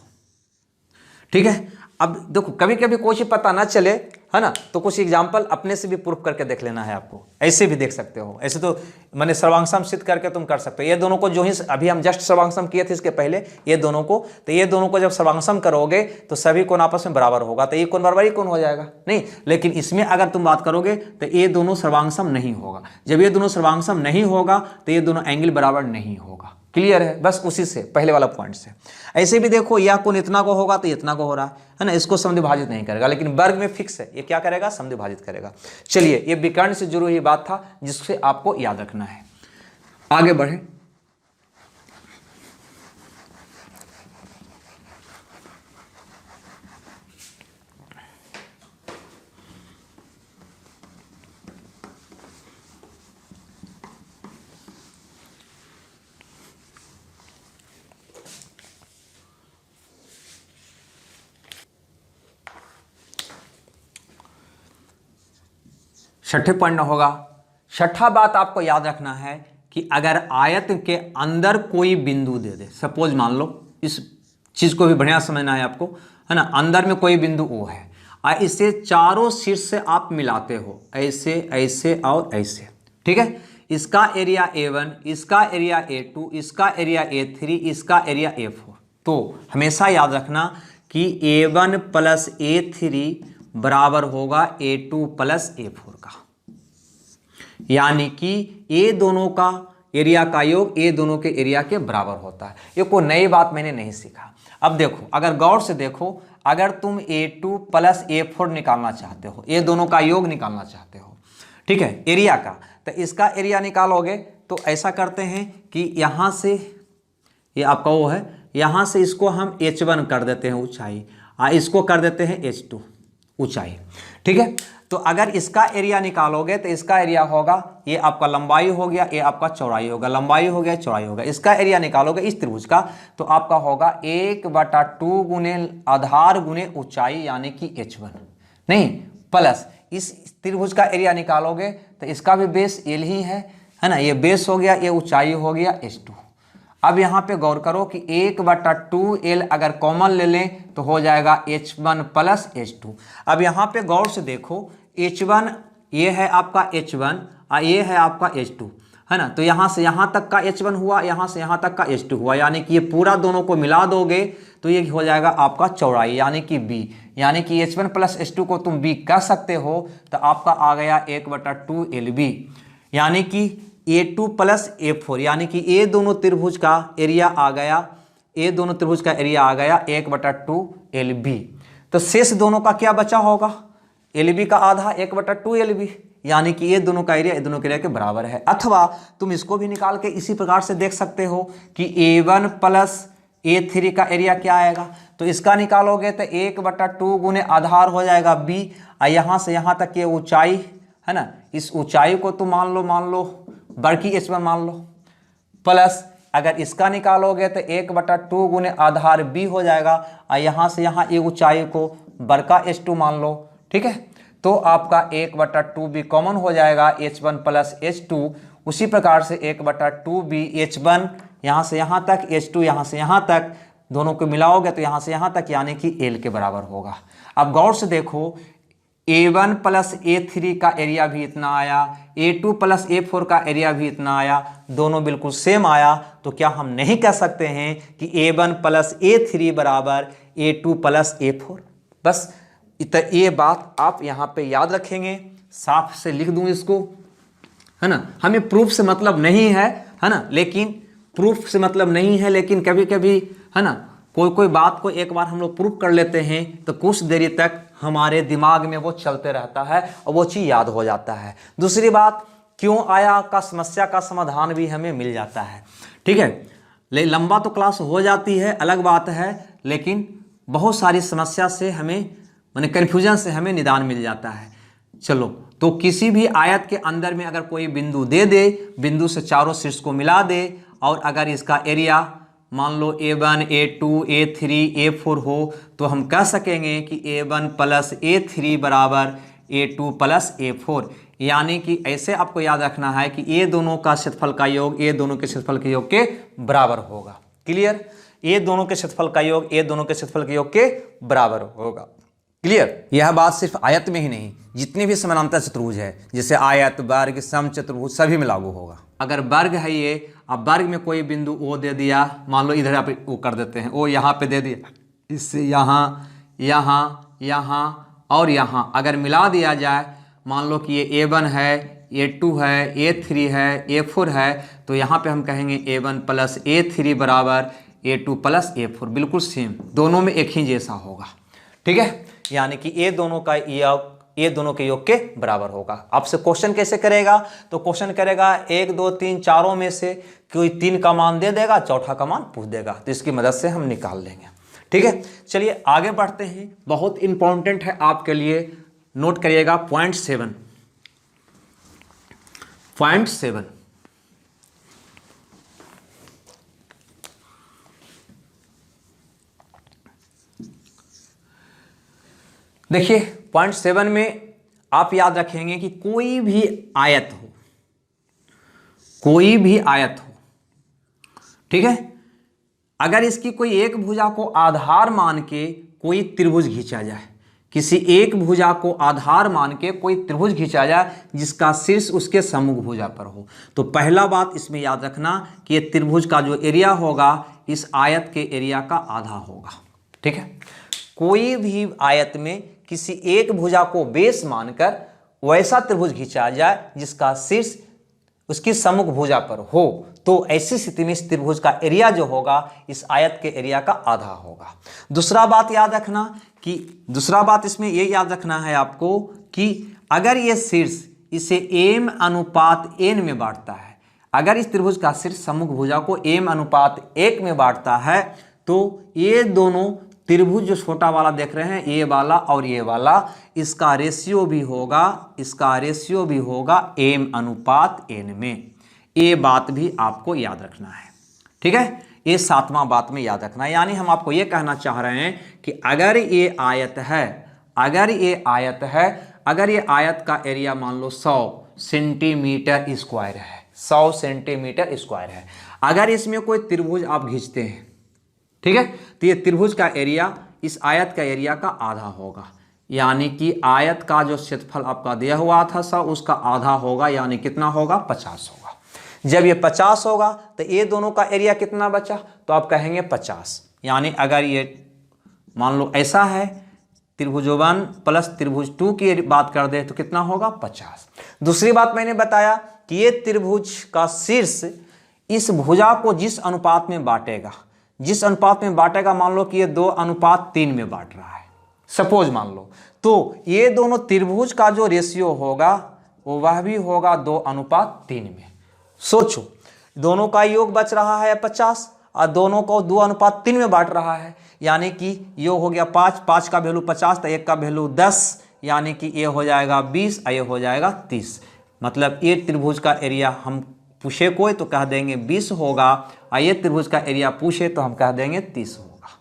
ठीक है। अब देखो, कभी कभी कोई चीज पता ना चले, है ना, तो कुछ एग्जाम्पल अपने से भी प्रूफ करके देख लेना है आपको। ऐसे भी देख सकते हो, ऐसे तो मैंने सर्वांगसम सिद्ध करके तुम कर सकते हो। ये दोनों को जो ही अभी हम जस्ट सर्वांगसम किए थे इसके पहले, ये दोनों को, तो ये दोनों को जब सर्वांगसम करोगे तो सभी कोण आपस में बराबर होगा, तो ये कोण बराबर ही कोण हो जाएगा, नहीं। लेकिन इसमें अगर तुम बात करोगे तो ये दोनों सर्वांगसम नहीं होगा। जब ये दोनों सर्वांगसम नहीं होगा तो ये दोनों एंगल बराबर नहीं होगा। क्लियर है, बस उसी से पहले वाला पॉइंट से। ऐसे भी देखो, यह कोण इतना को होगा तो इतना को हो रहा है ना, इसको समद्विभाजित नहीं करेगा, लेकिन वर्ग में फिक्स है, ये क्या करेगा, समद्विभाजित करेगा। चलिए, ये विकर्ण से जुड़ी हुई बात था जिससे आपको याद रखना है। आगे बढ़े। छठे पॉइंट होगा, छठा बात आपको याद रखना है कि अगर आयत के अंदर कोई बिंदु दे दे, सपोज मान लो, इस चीज को भी बढ़िया समझना है आपको, है ना, अंदर में कोई बिंदु ओ है और इसे चारों शीर्ष से आप मिलाते हो, ऐसे ऐसे और ऐसे, ठीक है। इसका एरिया A1, इसका एरिया A2, इसका एरिया A3, इसका एरिया A4। तो हमेशा याद रखना कि A1 प्लस A3 बराबर होगा A2 प्लस A4 का, यानी कि ये दोनों का एरिया का योग ये दोनों के एरिया के बराबर होता है। ये कोई नई बात मैंने नहीं सीखा। अब देखो, अगर गौर से देखो, अगर तुम A2 प्लस A4 निकालना चाहते हो, ये दोनों का योग निकालना चाहते हो, ठीक है, एरिया का, तो इसका एरिया निकालोगे तो ऐसा करते हैं कि यहाँ से ये आपका वो है, यहाँ से इसको हम H1 कर देते हैं ऊंचाई, इसको कर देते हैं H2 ऊंचाई, ठीक है। तो अगर इसका एरिया निकालोगे तो इसका एरिया होगा, ये आपका लंबाई हो गया, ये आपका चौड़ाई होगा, लंबाई हो गया, चौड़ाई होगा। इसका एरिया निकालोगे इस त्रिभुज का तो आपका होगा 1/2 गुने आधार गुने ऊंचाई, यानी कि H1, नहीं, प्लस इस त्रिभुज का एरिया निकालोगे तो इसका भी बेस L ही है ना, ये बेस हो गया, ये ऊंचाई हो गया H2। अब यहाँ पे गौर करो कि 1/2L अगर कॉमन ले लें तो हो जाएगा H1 प्लस H2। अब यहाँ पे गौर से देखो, H1 ये है आपका H1 और ये है आपका H2, है ना। तो यहाँ से यहाँ तक का H1 हुआ, यहाँ से यहाँ तक का H2 हुआ, यानी कि ये पूरा दोनों को मिला दोगे तो ये हो जाएगा आपका चौड़ाई, यानी कि B, यानी कि H1 प्लस H2 को तुम B कह सकते हो। तो आपका आ गया 1/2LB, यानी कि A2 प्लस A4, यानी कि ये दोनों त्रिभुज का एरिया आ गया, ये दोनों त्रिभुज का एरिया आ गया 1/2 LB। तो शेष दोनों का क्या बचा होगा, LB का आधा 1/2 LB, यानी कि ये दोनों का एरिया ये दोनों के एरिया के बराबर है। अथवा तुम इसको भी निकाल के इसी प्रकार से देख सकते हो कि A1 प्लस A3 का एरिया क्या आएगा। तो इसका निकालोगे तो 1/2 गुने आधार हो जाएगा B, और यहाँ से यहाँ तक ये ऊंचाई है ना, इस ऊंचाई को तो मान लो बड़की H1 मान लो, प्लस अगर इसका निकालोगे तो 1/2 गुने आधार B हो जाएगा, और यहाँ से यहाँ ये ऊंचाई को बड़का H2 मान लो। ठीक है, तो आपका 1/2 भी कॉमन हो जाएगा, H1 प्लस H2। उसी प्रकार से 1/2 भी H1 यहाँ से यहाँ तक, H2 यहाँ से यहाँ तक, दोनों को मिलाओगे तो यहाँ से यहाँ तक, यानी कि L के बराबर होगा। अब गौर से देखो, A1 प्लस A3 का एरिया भी इतना आया, A2 प्लस A4 का एरिया भी इतना आया, दोनों बिल्कुल सेम आया। तो क्या हम नहीं कह सकते हैं कि A1 प्लस A3 बराबर A2 प्लस A4? बस ये बात आप यहाँ पे याद रखेंगे, साफ से लिख दूं इसको, है ना। हमें प्रूफ से मतलब नहीं है ना, लेकिन प्रूफ से मतलब नहीं है, लेकिन कभी कभी है ना कोई बात को एक बार हम लोग प्रूफ कर लेते हैं तो कुछ देरी तक हमारे दिमाग में वो चलते रहता है और वो चीज़ याद हो जाता है। दूसरी बात, क्यों आया का समस्या का समाधान भी हमें मिल जाता है। ठीक है, लंबा तो क्लास हो जाती है अलग बात है, लेकिन बहुत सारी समस्या से हमें माने कन्फ्यूजन से हमें निदान मिल जाता है। चलो, तो किसी भी आयत के अंदर में अगर कोई बिंदु दे दे, बिंदु से चारों शीर्ष को मिला दे, और अगर इसका एरिया मान लो A1, A2, A3, A4 हो, तो हम कह सकेंगे कि A1 प्लस A3 बराबर A2 प्लस A4। यानी कि ऐसे आपको याद रखना है कि ये दोनों का क्षेत्रफल का योग ये दोनों के क्षेत्रफल के योग के बराबर होगा। क्लियर, ये दोनों के क्षेत्रफल का योग ये दोनों के क्षेत्रफल के योग के बराबर होगा। क्लियर, यह बात सिर्फ आयत में ही नहीं, जितने भी समानांतर चतुर्भुज है, जैसे आयत, वर्ग, समचतुर्भुज, सभी में लागू होगा। अगर वर्ग है ये, अब वर्ग में कोई बिंदु O दे दिया, मान लो इधर आप O कर देते हैं, O यहाँ पे दे दिया, इससे यहाँ, यहाँ, यहाँ और यहाँ अगर मिला दिया जाए, मान लो कि ये A1 है, A2 है, A3 है, A4 है, तो यहाँ पे हम कहेंगे A1 प्लस A3 बराबर A2 प्लस A4, बिल्कुल सेम, दोनों में एक ही जैसा होगा। ठीक है, यानी कि ये दोनों का योग ये दोनों के योग के बराबर होगा। आपसे क्वेश्चन कैसे करेगा, तो क्वेश्चन करेगा 1, 2, 3 चारों में से कोई 3 का मान दे देगा, चौथा का मान पूछ देगा, तो इसकी मदद से हम निकाल लेंगे। ठीक है, चलिए आगे बढ़ते हैं। बहुत इंपॉर्टेंट है आपके लिए, नोट करिएगा पॉइंट 7। देखिए पॉइंट 7 में आप याद रखेंगे कि कोई भी आयत हो, ठीक है, अगर इसकी कोई एक भुजा को आधार मान के कोई त्रिभुज खींचा जाए, किसी एक भुजा को आधार मान के कोई त्रिभुज खींचा जाए जिसका शीर्ष उसके सम्मुख भुजा पर हो, तो पहला बात इसमें याद रखना कि ये त्रिभुज का जो एरिया होगा इस आयत के एरिया का आधा होगा। ठीक है, कोई भी आयत में किसी एक भुजा को बेस मानकर वैसा त्रिभुज खींचा जाए जिसका शीर्ष उसकी सम्मुख भुजा पर हो, तो ऐसी स्थिति में इस त्रिभुज का एरिया जो होगा इस आयत के एरिया का आधा होगा। दूसरा बात याद रखना इसमें ये याद रखना है आपको कि अगर ये शीर्ष इसे m अनुपात n में बांटता है, अगर इस त्रिभुज का शीर्ष सम्मुख भुजा को m अनुपात 1 में बांटता है, तो ये दोनों त्रिभुज जो छोटा वाला देख रहे हैं ये वाला और ये वाला, इसका रेशियो भी होगा m अनुपात n में। ये बात भी आपको याद रखना है। ठीक है, ये 7वां बात में याद रखना है। यानी हम आपको ये कहना चाह रहे हैं कि अगर ये आयत है, अगर ये आयत का एरिया मान लो 100 सेंटीमीटर स्क्वायर है, 100 सेंटीमीटर स्क्वायर है, अगर इसमें कोई त्रिभुज आप खींचते हैं, ठीक है, तो ये त्रिभुज का एरिया इस आयत का एरिया का आधा होगा। यानी कि आयत का जो क्षेत्रफल आपका दिया हुआ था 100, उसका आधा होगा, यानी कितना होगा 50 होगा। जब ये 50 होगा तो ये दोनों का एरिया कितना बचा, तो आप कहेंगे 50। यानी अगर ये मान लो ऐसा है, त्रिभुज 1 प्लस त्रिभुज 2 की बात कर दे तो कितना होगा 50। दूसरी बात मैंने बताया कि ये त्रिभुज का शीर्ष इस भुजा को जिस अनुपात में बांटेगा, जिस अनुपात में बांटेगा, मान लो कि ये 2:3 में बांट रहा है, सपोज मान लो, तो ये दोनों त्रिभुज का जो रेशियो होगा वो वह भी होगा 2:3 में। सोचो, दोनों का योग बच रहा है 50 और दोनों को 2:3 में बांट रहा है, यानी कि योग हो गया 5, 5 का वैल्यू 50 तो 1 का वैल्यू 10, यानी कि ये हो जाएगा 20 और ये हो जाएगा 30। मतलब ये त्रिभुज का एरिया हम पूछे कोई तो कह देंगे 20 होगा, और ये त्रिभुज का एरिया पूछे तो हम कह देंगे 30 होगा।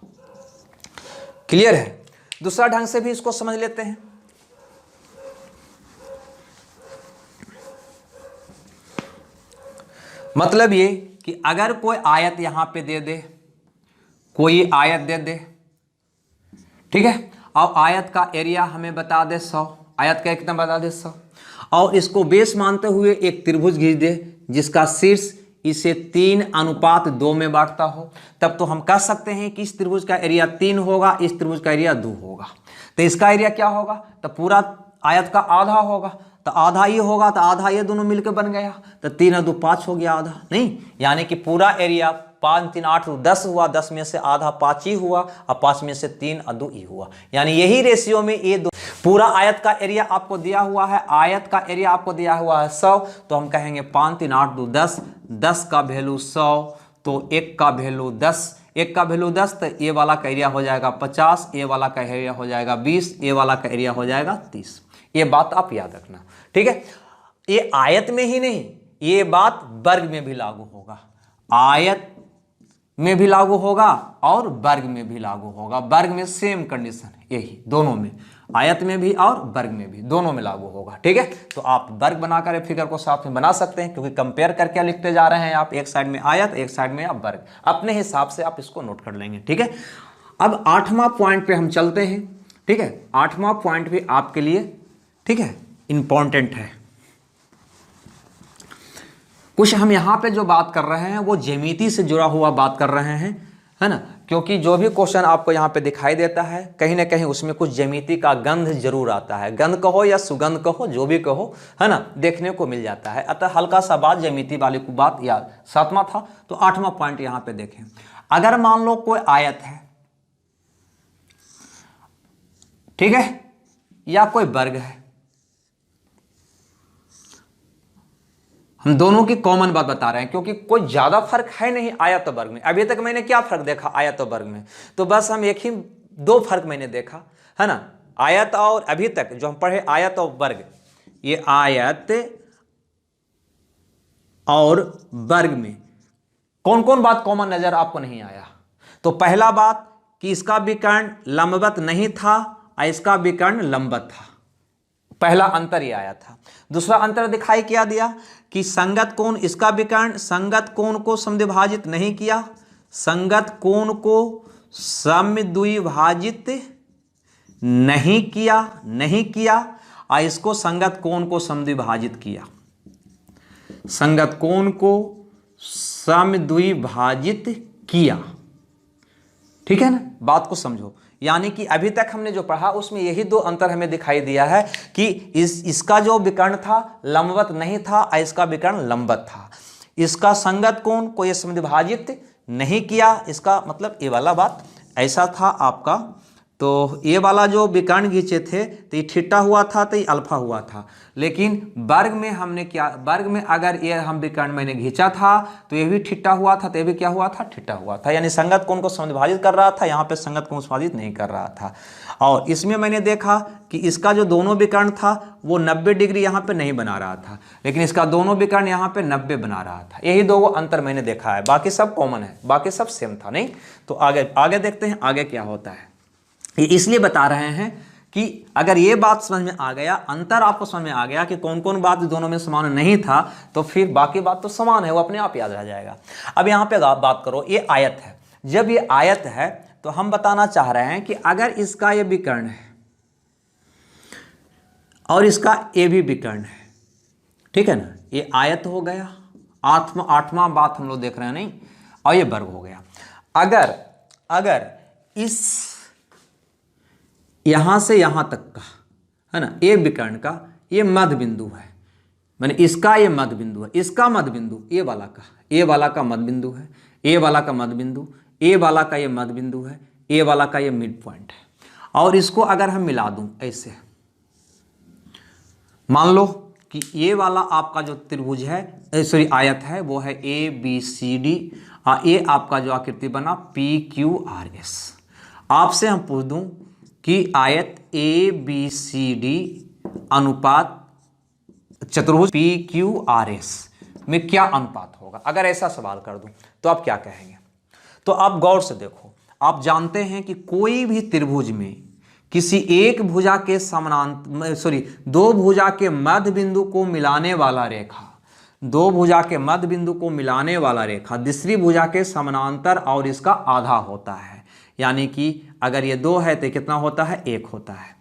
क्लियर है? दूसरा ढंग से भी इसको समझ लेते हैं। मतलब ये कि अगर कोई आयत यहां पे दे दे, कोई आयत दे दे, ठीक है, और आयत का एरिया हमें बता दे 100, आयत का कितना बता दे 100, और इसको बेस मानते हुए एक त्रिभुज खींच दे जिसका शीर्ष इसे 3:2 में बांटता हो, तब तो हम कह सकते हैं कि इस त्रिभुज का एरिया 3 होगा, इस त्रिभुज का एरिया 2 होगा। तो इसका एरिया क्या होगा? तो पूरा आयत का आधा होगा, तो आधा ये होगा तो आधा ये दोनों मिलकर बन गया, तो 3 और 2 5 हो गया आधा, नहीं, यानी कि पूरा एरिया 5 3 8 10 हुआ, 10 में से आधा 5 ही हुआ और 5 में से 3 और 2 ही हुआ, यानी यही रेशियो में ये दो। पूरा आयत का एरिया आपको दिया हुआ है, आयत का एरिया आपको दिया हुआ है 100, तो हम कहेंगे 5 3 8 2 10, 10 का वैल्यू 100, तो 1 का वैल्यू 10, 1 का वैल्यू 10, तो ए वाला का एरिया हो जाएगा 50, ए वाला का एरिया हो जाएगा 20, ए वाला का एरिया हो जाएगा 30। ये बात आप याद रखना, ठीक है। ये आयत में ही नहीं, ये बात वर्ग में भी लागू होगा, आयत में भी लागू होगा और वर्ग में भी लागू होगा। वर्ग में सेम कंडीशन है, यही दोनों में, आयत में भी और वर्ग में भी, दोनों में लागू होगा, ठीक है। तो आप वर्ग बनाकर फिगर को साथ में बना सकते हैं, क्योंकि कंपेयर करके लिखते जा रहे हैं आप, एक साइड में आयत एक साइड में आप वर्ग, अपने हिसाब से आप इसको नोट कर लेंगे, ठीक है। अब 8वां पॉइंट पे हम चलते हैं, ठीक है। 8वां पॉइंट भी आपके लिए, ठीक है, इंपॉर्टेंट है। कुछ हम यहां पे जो बात कर रहे हैं वो ज्यामिति से जुड़ा हुआ बात कर रहे हैं, है ना, क्योंकि जो भी क्वेश्चन आपको यहाँ पे दिखाई देता है कहीं ना कहीं उसमें कुछ ज्यामिति का गंध जरूर आता है, गंध कहो या सुगंध कहो, जो भी कहो, है ना, देखने को मिल जाता है। अतः हल्का सा बात ज्यामिति वाली को बात याद। 7वां था, तो 8वां पॉइंट यहाँ पे देखें। अगर मान लो कोई आयत है, ठीक है, या कोई वर्ग है, हम दोनों की कॉमन बात बता रहे हैं, क्योंकि कोई ज्यादा फर्क है नहीं आयत और वर्ग में। अभी तक मैंने क्या फर्क देखा आयत और वर्ग में? तो बस हम एक ही 2 फर्क मैंने देखा, है ना, आयत और, अभी तक जो हम पढ़े आयत और वर्ग, ये आयत और वर्ग में कौन कौन बात कॉमन नजर आपको नहीं आया? तो पहला बात कि इसका विकर्ण लंबवत नहीं था और इसका विकर्ण लंबवत था, पहला अंतर ये आया था। दूसरा अंतर दिखाई क्या दिया कि संगत कोण, इसका विकर्ण संगत कोण को समद्विभाजित नहीं किया, संगत कोण को समद्विभाजित नहीं किया और इसको संगत कोण को समद्विभाजित किया, संगत कोण को समद्विभाजित किया, ठीक है ना, बात को समझो। यानी कि अभी तक हमने जो पढ़ा उसमें यही 2 अंतर हमें दिखाई दिया है कि इसका जो विकर्ण था लंबवत नहीं था और इसका विकर्ण लंबवत था, इसका संगत कोण को ये समद्विभाजित नहीं किया, इसका मतलब ये वाला बात ऐसा था आपका। तो ये वाला जो विकर्ण खींचे थे तो ये थीटा हुआ था तो ये अल्फा हुआ था, लेकिन वर्ग में हमने क्या, वर्ग में अगर ये हम विकर्ण मैंने खींचा था तो ये भी थीटा हुआ था, तो ये भी क्या हुआ था, थीटा हुआ था, यानी संगत कोण को समद्विभाजित कर रहा था, यहाँ पे संगत कोण समद्विभाजित नहीं कर रहा था। और इसमें मैंने देखा कि इसका जो दोनों विकर्ण था वो 90 डिग्री यहाँ पे नहीं बना रहा था, लेकिन इसका दोनों विकर्ण यहाँ पे 90 बना रहा था। यही 2 अंतर मैंने देखा है, बाकी सब कॉमन है, बाकी सब सेम था, नहीं। तो आगे देखते हैं आगे क्या होता है। ये इसलिए बता रहे हैं कि अगर ये बात समझ में आ गया, अंतर आपको समझ में आ गया कि कौन कौन बात दोनों में समान नहीं था, तो फिर बाकी बात तो समान है, वो अपने आप याद रह जाएगा। अब यहाँ पे बात करो, ये आयत है, जब ये आयत है तो हम बताना चाह रहे हैं कि अगर इसका ये विकर्ण है और इसका ये भी विकर्ण है, ठीक है ना, ये आयत हो गया, 8वां बात हम लोग देख रहे हैं, नहीं, और ये वर्ग हो गया। अगर इस यहां से यहां तक का, है ना, ये विकर्ण का ये मध्य बिंदु है, मैंने इसका ये मध्य बिंदु है, इसका मध्य बिंदु ये वाला का मध्य बिंदु है, ये वाला का मध्य बिंदु, ए वाला का ये मध्य बिंदु है, ए वाला का ये मिड पॉइंट है। और इसको अगर हम मिला दूं ऐसे, मान लो कि ये वाला आपका जो त्रिभुज है, सॉरी आयत है, वो है ए बी सी डी, और ये आपका जो आकृति बना पी क्यू आर एस। आपसे हम पूछ दूं कि आयत ए बी सी डी अनुपात चतुर्भुज पी क्यू आर एस में क्या अनुपात होगा, अगर ऐसा सवाल कर दूं तो आप क्या कहेंगे? तो आप गौर से देखो, आप जानते हैं कि कोई भी त्रिभुज में किसी एक भुजा के समानांतर, सॉरी दो भुजा के मध्य बिंदु को मिलाने वाला रेखा, दो भुजा के मध्य बिंदु को मिलाने वाला रेखा दूसरी भुजा के समानांतर और इसका आधा होता है। यानी कि अगर ये 2 है तो कितना होता है? 1 होता है।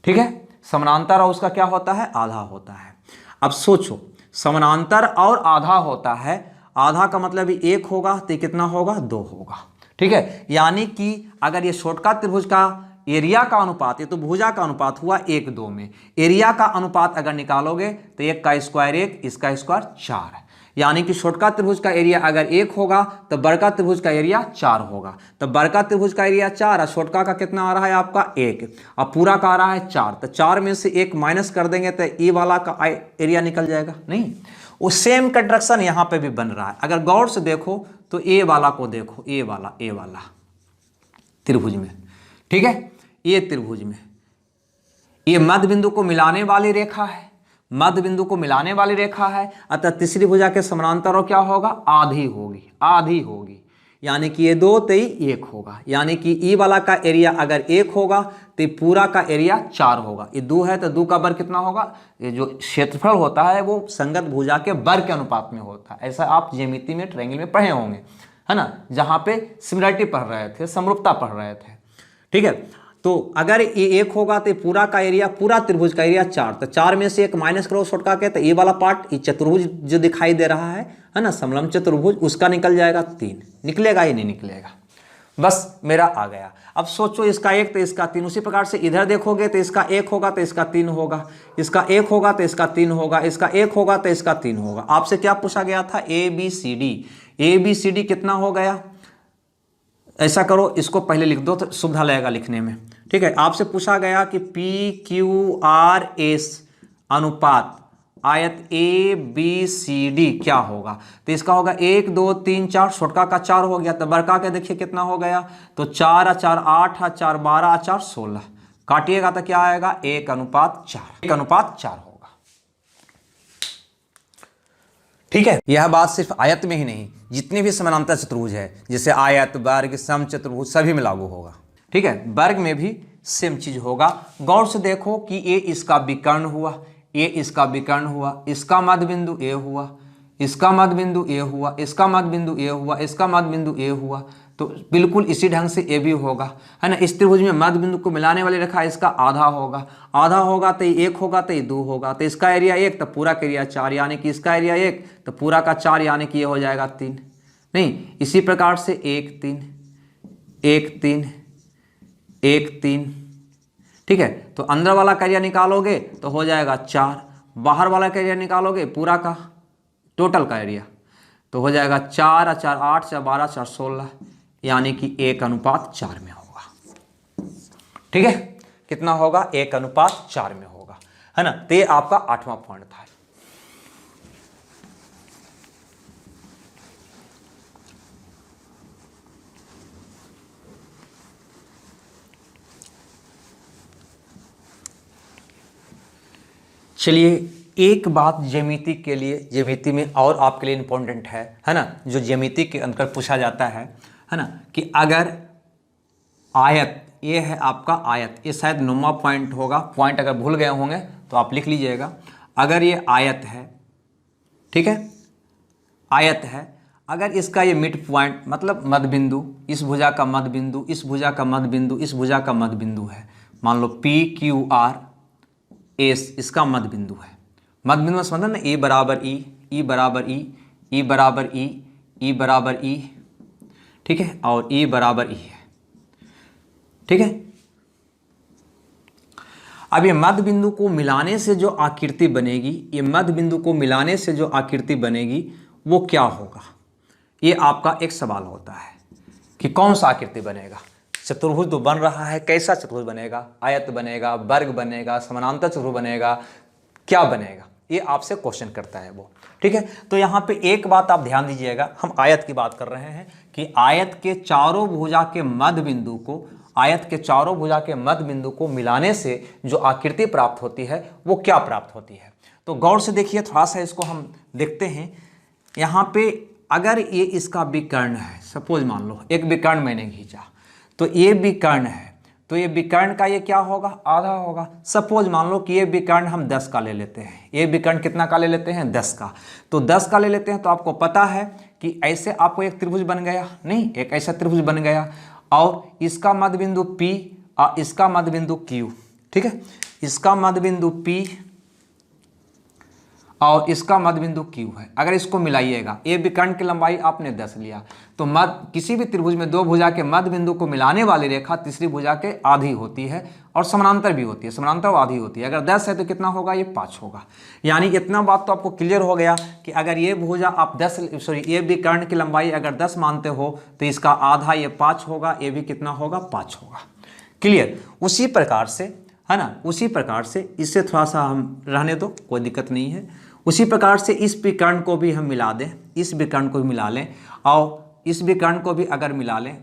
ठीक है, समानांतर और उसका क्या होता है? आधा होता है। अब सोचो, समानांतर और आधा होता है, आधा का मतलब 1 होगा तो कितना होगा? 2 होगा। ठीक है, यानी कि अगर ये शॉर्टकट त्रिभुज का एरिया का अनुपात, ये तो भुजा का अनुपात हुआ 1:2 में, एरिया का अनुपात अगर निकालोगे तो 1 का स्क्वायर 1, इसका स्क्वायर 4। यानी कि शॉर्टकट त्रिभुज का एरिया अगर 1 होगा तो बड़का त्रिभुज का एरिया 4 होगा। तो बड़का त्रिभुज का एरिया 4 और शॉर्टकट का कितना आ रहा है आपका? 1, और पूरा का आ रहा है 4। तो 4 में से 1 माइनस कर देंगे तो ई वाला का एरिया निकल जाएगा। नहीं, वो सेम कंस्ट्रक्शन यहाँ पे भी बन रहा है। अगर गौर से देखो तो ए वाला को देखो, ए वाला त्रिभुज में, ठीक है, ये त्रिभुज में ये मध्य बिंदु को मिलाने वाली रेखा है, मध्य बिंदु को मिलाने वाली रेखा है, अतः तीसरी भुजा के समानांतर क्या होगा? आधी होगी। यानी कि ये 2 तो 1 होगा। यानी कि ई वाला का एरिया अगर 1 होगा तो पूरा का एरिया 4 होगा। ये 2 है तो 2 का वर्ग कितना होगा? ये जो क्षेत्रफल होता है वो संगत भुजा के वर्ग के अनुपात में होता है। ऐसा आप ज्यामिति में ट्रायंगल में पढ़े होंगे, है ना, जहाँ पे सिमिलरिटी पढ़ रहे थे, समरूपता पढ़ रहे थे। ठीक है, तो अगर ये 1 होगा तो पूरा का एरिया, पूरा त्रिभुज का एरिया 4, तो 4 में से 1 माइनस करो शॉर्टकट के, तो ये वाला पार्ट, ये चतुर्भुज जो दिखाई दे रहा है ना, समलंब चतुर्भुज, उसका निकल जाएगा 3। निकलेगा या नहीं निकलेगा? बस मेरा आ गया। अब सोचो, इसका 1 तो इसका 3, उसी प्रकार से इधर देखोगे तो इसका 1 होगा तो इसका 3 होगा, इसका 1 होगा तो इसका 3 होगा, इसका 1 होगा तो इसका 3 होगा। आपसे क्या पूछा गया था? ए बी सी डी कितना हो गया? ऐसा करो, इसको पहले लिख दो तो सुविधा लगेगा लिखने में। ठीक है, आपसे पूछा गया कि पी क्यू आर एस अनुपात आयत ए बी सी डी क्या होगा? तो इसका होगा 1 2 3 4, शॉर्टकट का 4 हो गया, तो बड़का के देखिए कितना हो गया? तो 4 4 8 4 12 4 16, काटिएगा तो क्या आएगा? 1:4, 1:4 होगा। ठीक है, यह बात सिर्फ आयत में ही नहीं, जितने भी समानांतर चतुर्भुज है, जैसे आयत, वर्ग, समचतुर्भुज, सभी में लागू होगा। ठीक है, वर्ग में भी सेम चीज होगा। गौर से देखो कि ये इसका विकर्ण हुआ, ये इसका विकर्ण हुआ, इसका मध्य बिंदु ए हुआ, इसका मध्य बिंदु ए हुआ, इसका मध्य बिंदु ए हुआ, इसका मध्य बिंदु ए हुआ, तो बिल्कुल इसी ढंग से ए भी होगा, है ना। इस त्रिभुज में मध्य बिंदु को मिलाने वाली रेखा इसका आधा होगा, आधा होगा तो 1 होगा तो 2 होगा, तो इसका एरिया 1 तो पूरा का एरिया 4, यानी कि इसका एरिया 1 तो पूरा का 4, यानी कि ये हो जाएगा 3। नहीं, इसी प्रकार से 1 3 1 3 1 3। ठीक है, तो अंदर वाला का एरिया निकालोगे तो हो जाएगा 4, बाहर वाला का एरिया निकालोगे पूरा का टोटल का एरिया तो हो जाएगा 4 4 8 4 12 4 16, यानी कि 1:4 में होगा। ठीक है, कितना होगा? 1:4 में होगा, है ना। तो ये आपका 8वां पॉइंट था। चलिए, एक बात ज्यामिति के लिए, ज्यामिति में और आपके लिए इंपॉर्टेंट है ना, जो ज्यामिति के अंतर्गत पूछा जाता है ना, कि अगर आयत, ये है आपका आयत, ये शायद 9वां पॉइंट होगा, पॉइंट अगर भूल गए होंगे तो आप लिख लीजिएगा। अगर ये आयत है, ठीक है, आयत है, अगर इसका ये मिड पॉइंट मतलब मध्य बिंदु, इस भुजा का मध्य बिंदु, इस भुजा का मध्य बिंदु, इस भुजा का मध्य बिंदु है, मान लो पी क्यू आर एस इसका मध्य बिंदु है। मध्य बिंदु में मतलब ना ए बराबर ई, ई बराबर ई, ई बराबर ई, ई बराबर ई, ठीक है, और ई बराबर ई है। ठीक है, अब ये मध्य बिंदु को मिलाने से जो आकृति बनेगी, ये मध्य बिंदु को मिलाने से जो आकृति बनेगी वो क्या होगा? ये आपका एक सवाल होता है कि कौन सा आकृति बनेगा। चतुर्भुज तो बन रहा है, कैसा चतुर्भुज बनेगा, आयत बनेगा, वर्ग बनेगा, समानांतर चतुर्भुज बनेगा, क्या बनेगा, ये आपसे क्वेश्चन करता है वो। ठीक है, तो यहाँ पे एक बात आप ध्यान दीजिएगा, हम आयत की बात कर रहे हैं कि आयत के चारों भुजा के मध्य बिंदु को, आयत के चारों भुजा के मध्य बिंदु को मिलाने से जो आकृति प्राप्त होती है वो क्या प्राप्त होती है। तो गौर से देखिए, थोड़ा सा इसको हम देखते हैं। यहाँ पे अगर ये इसका विकर्ण है, सपोज मान लो एक विकर्ण मैंने खींचा, तो ये विकर्ण है, तो ये विकर्ण का ये क्या होगा, आधा होगा। सपोज मान लो कि ये विकर्ण हम 10 का ले लेते हैं, ये विकर्ण कितना का ले लेते हैं, 10 का। तो 10 का ले लेते हैं, तो आपको पता है कि ऐसे आपको एक त्रिभुज बन गया, नहीं एक ऐसा त्रिभुज बन गया, और इसका मध्य बिंदु P और इसका मध्य बिंदु Q। ठीक है, इसका मध्य बिंदु P और इसका मध्य बिंदु Q है। अगर इसको मिलाइएगा, ये विकर्ण की लंबाई आपने 10 लिया, तो किसी भी त्रिभुज में दो भुजा के मध्य बिंदु को मिलाने वाली रेखा तीसरी भुजा के आधी होती है और समानांतर भी होती है, समानांतर और आधी होती है। अगर 10 है तो कितना होगा, ये 5 होगा। यानी इतना बात तो आपको क्लियर हो गया कि अगर ये भुजा आप ये विकर्ण की लंबाई अगर 10 मानते हो तो इसका आधा ये 5 होगा, ये भी कितना होगा, 5 होगा। क्लियर। उसी प्रकार से है ना, उसी प्रकार से इससे थोड़ा सा हम रहने दो, कोई दिक्कत नहीं है। उसी प्रकार से इस विकर्ण को भी हम मिला दें, इस विकर्ण को भी मिला लें, और इस विकर्ण को भी अगर मिला लें,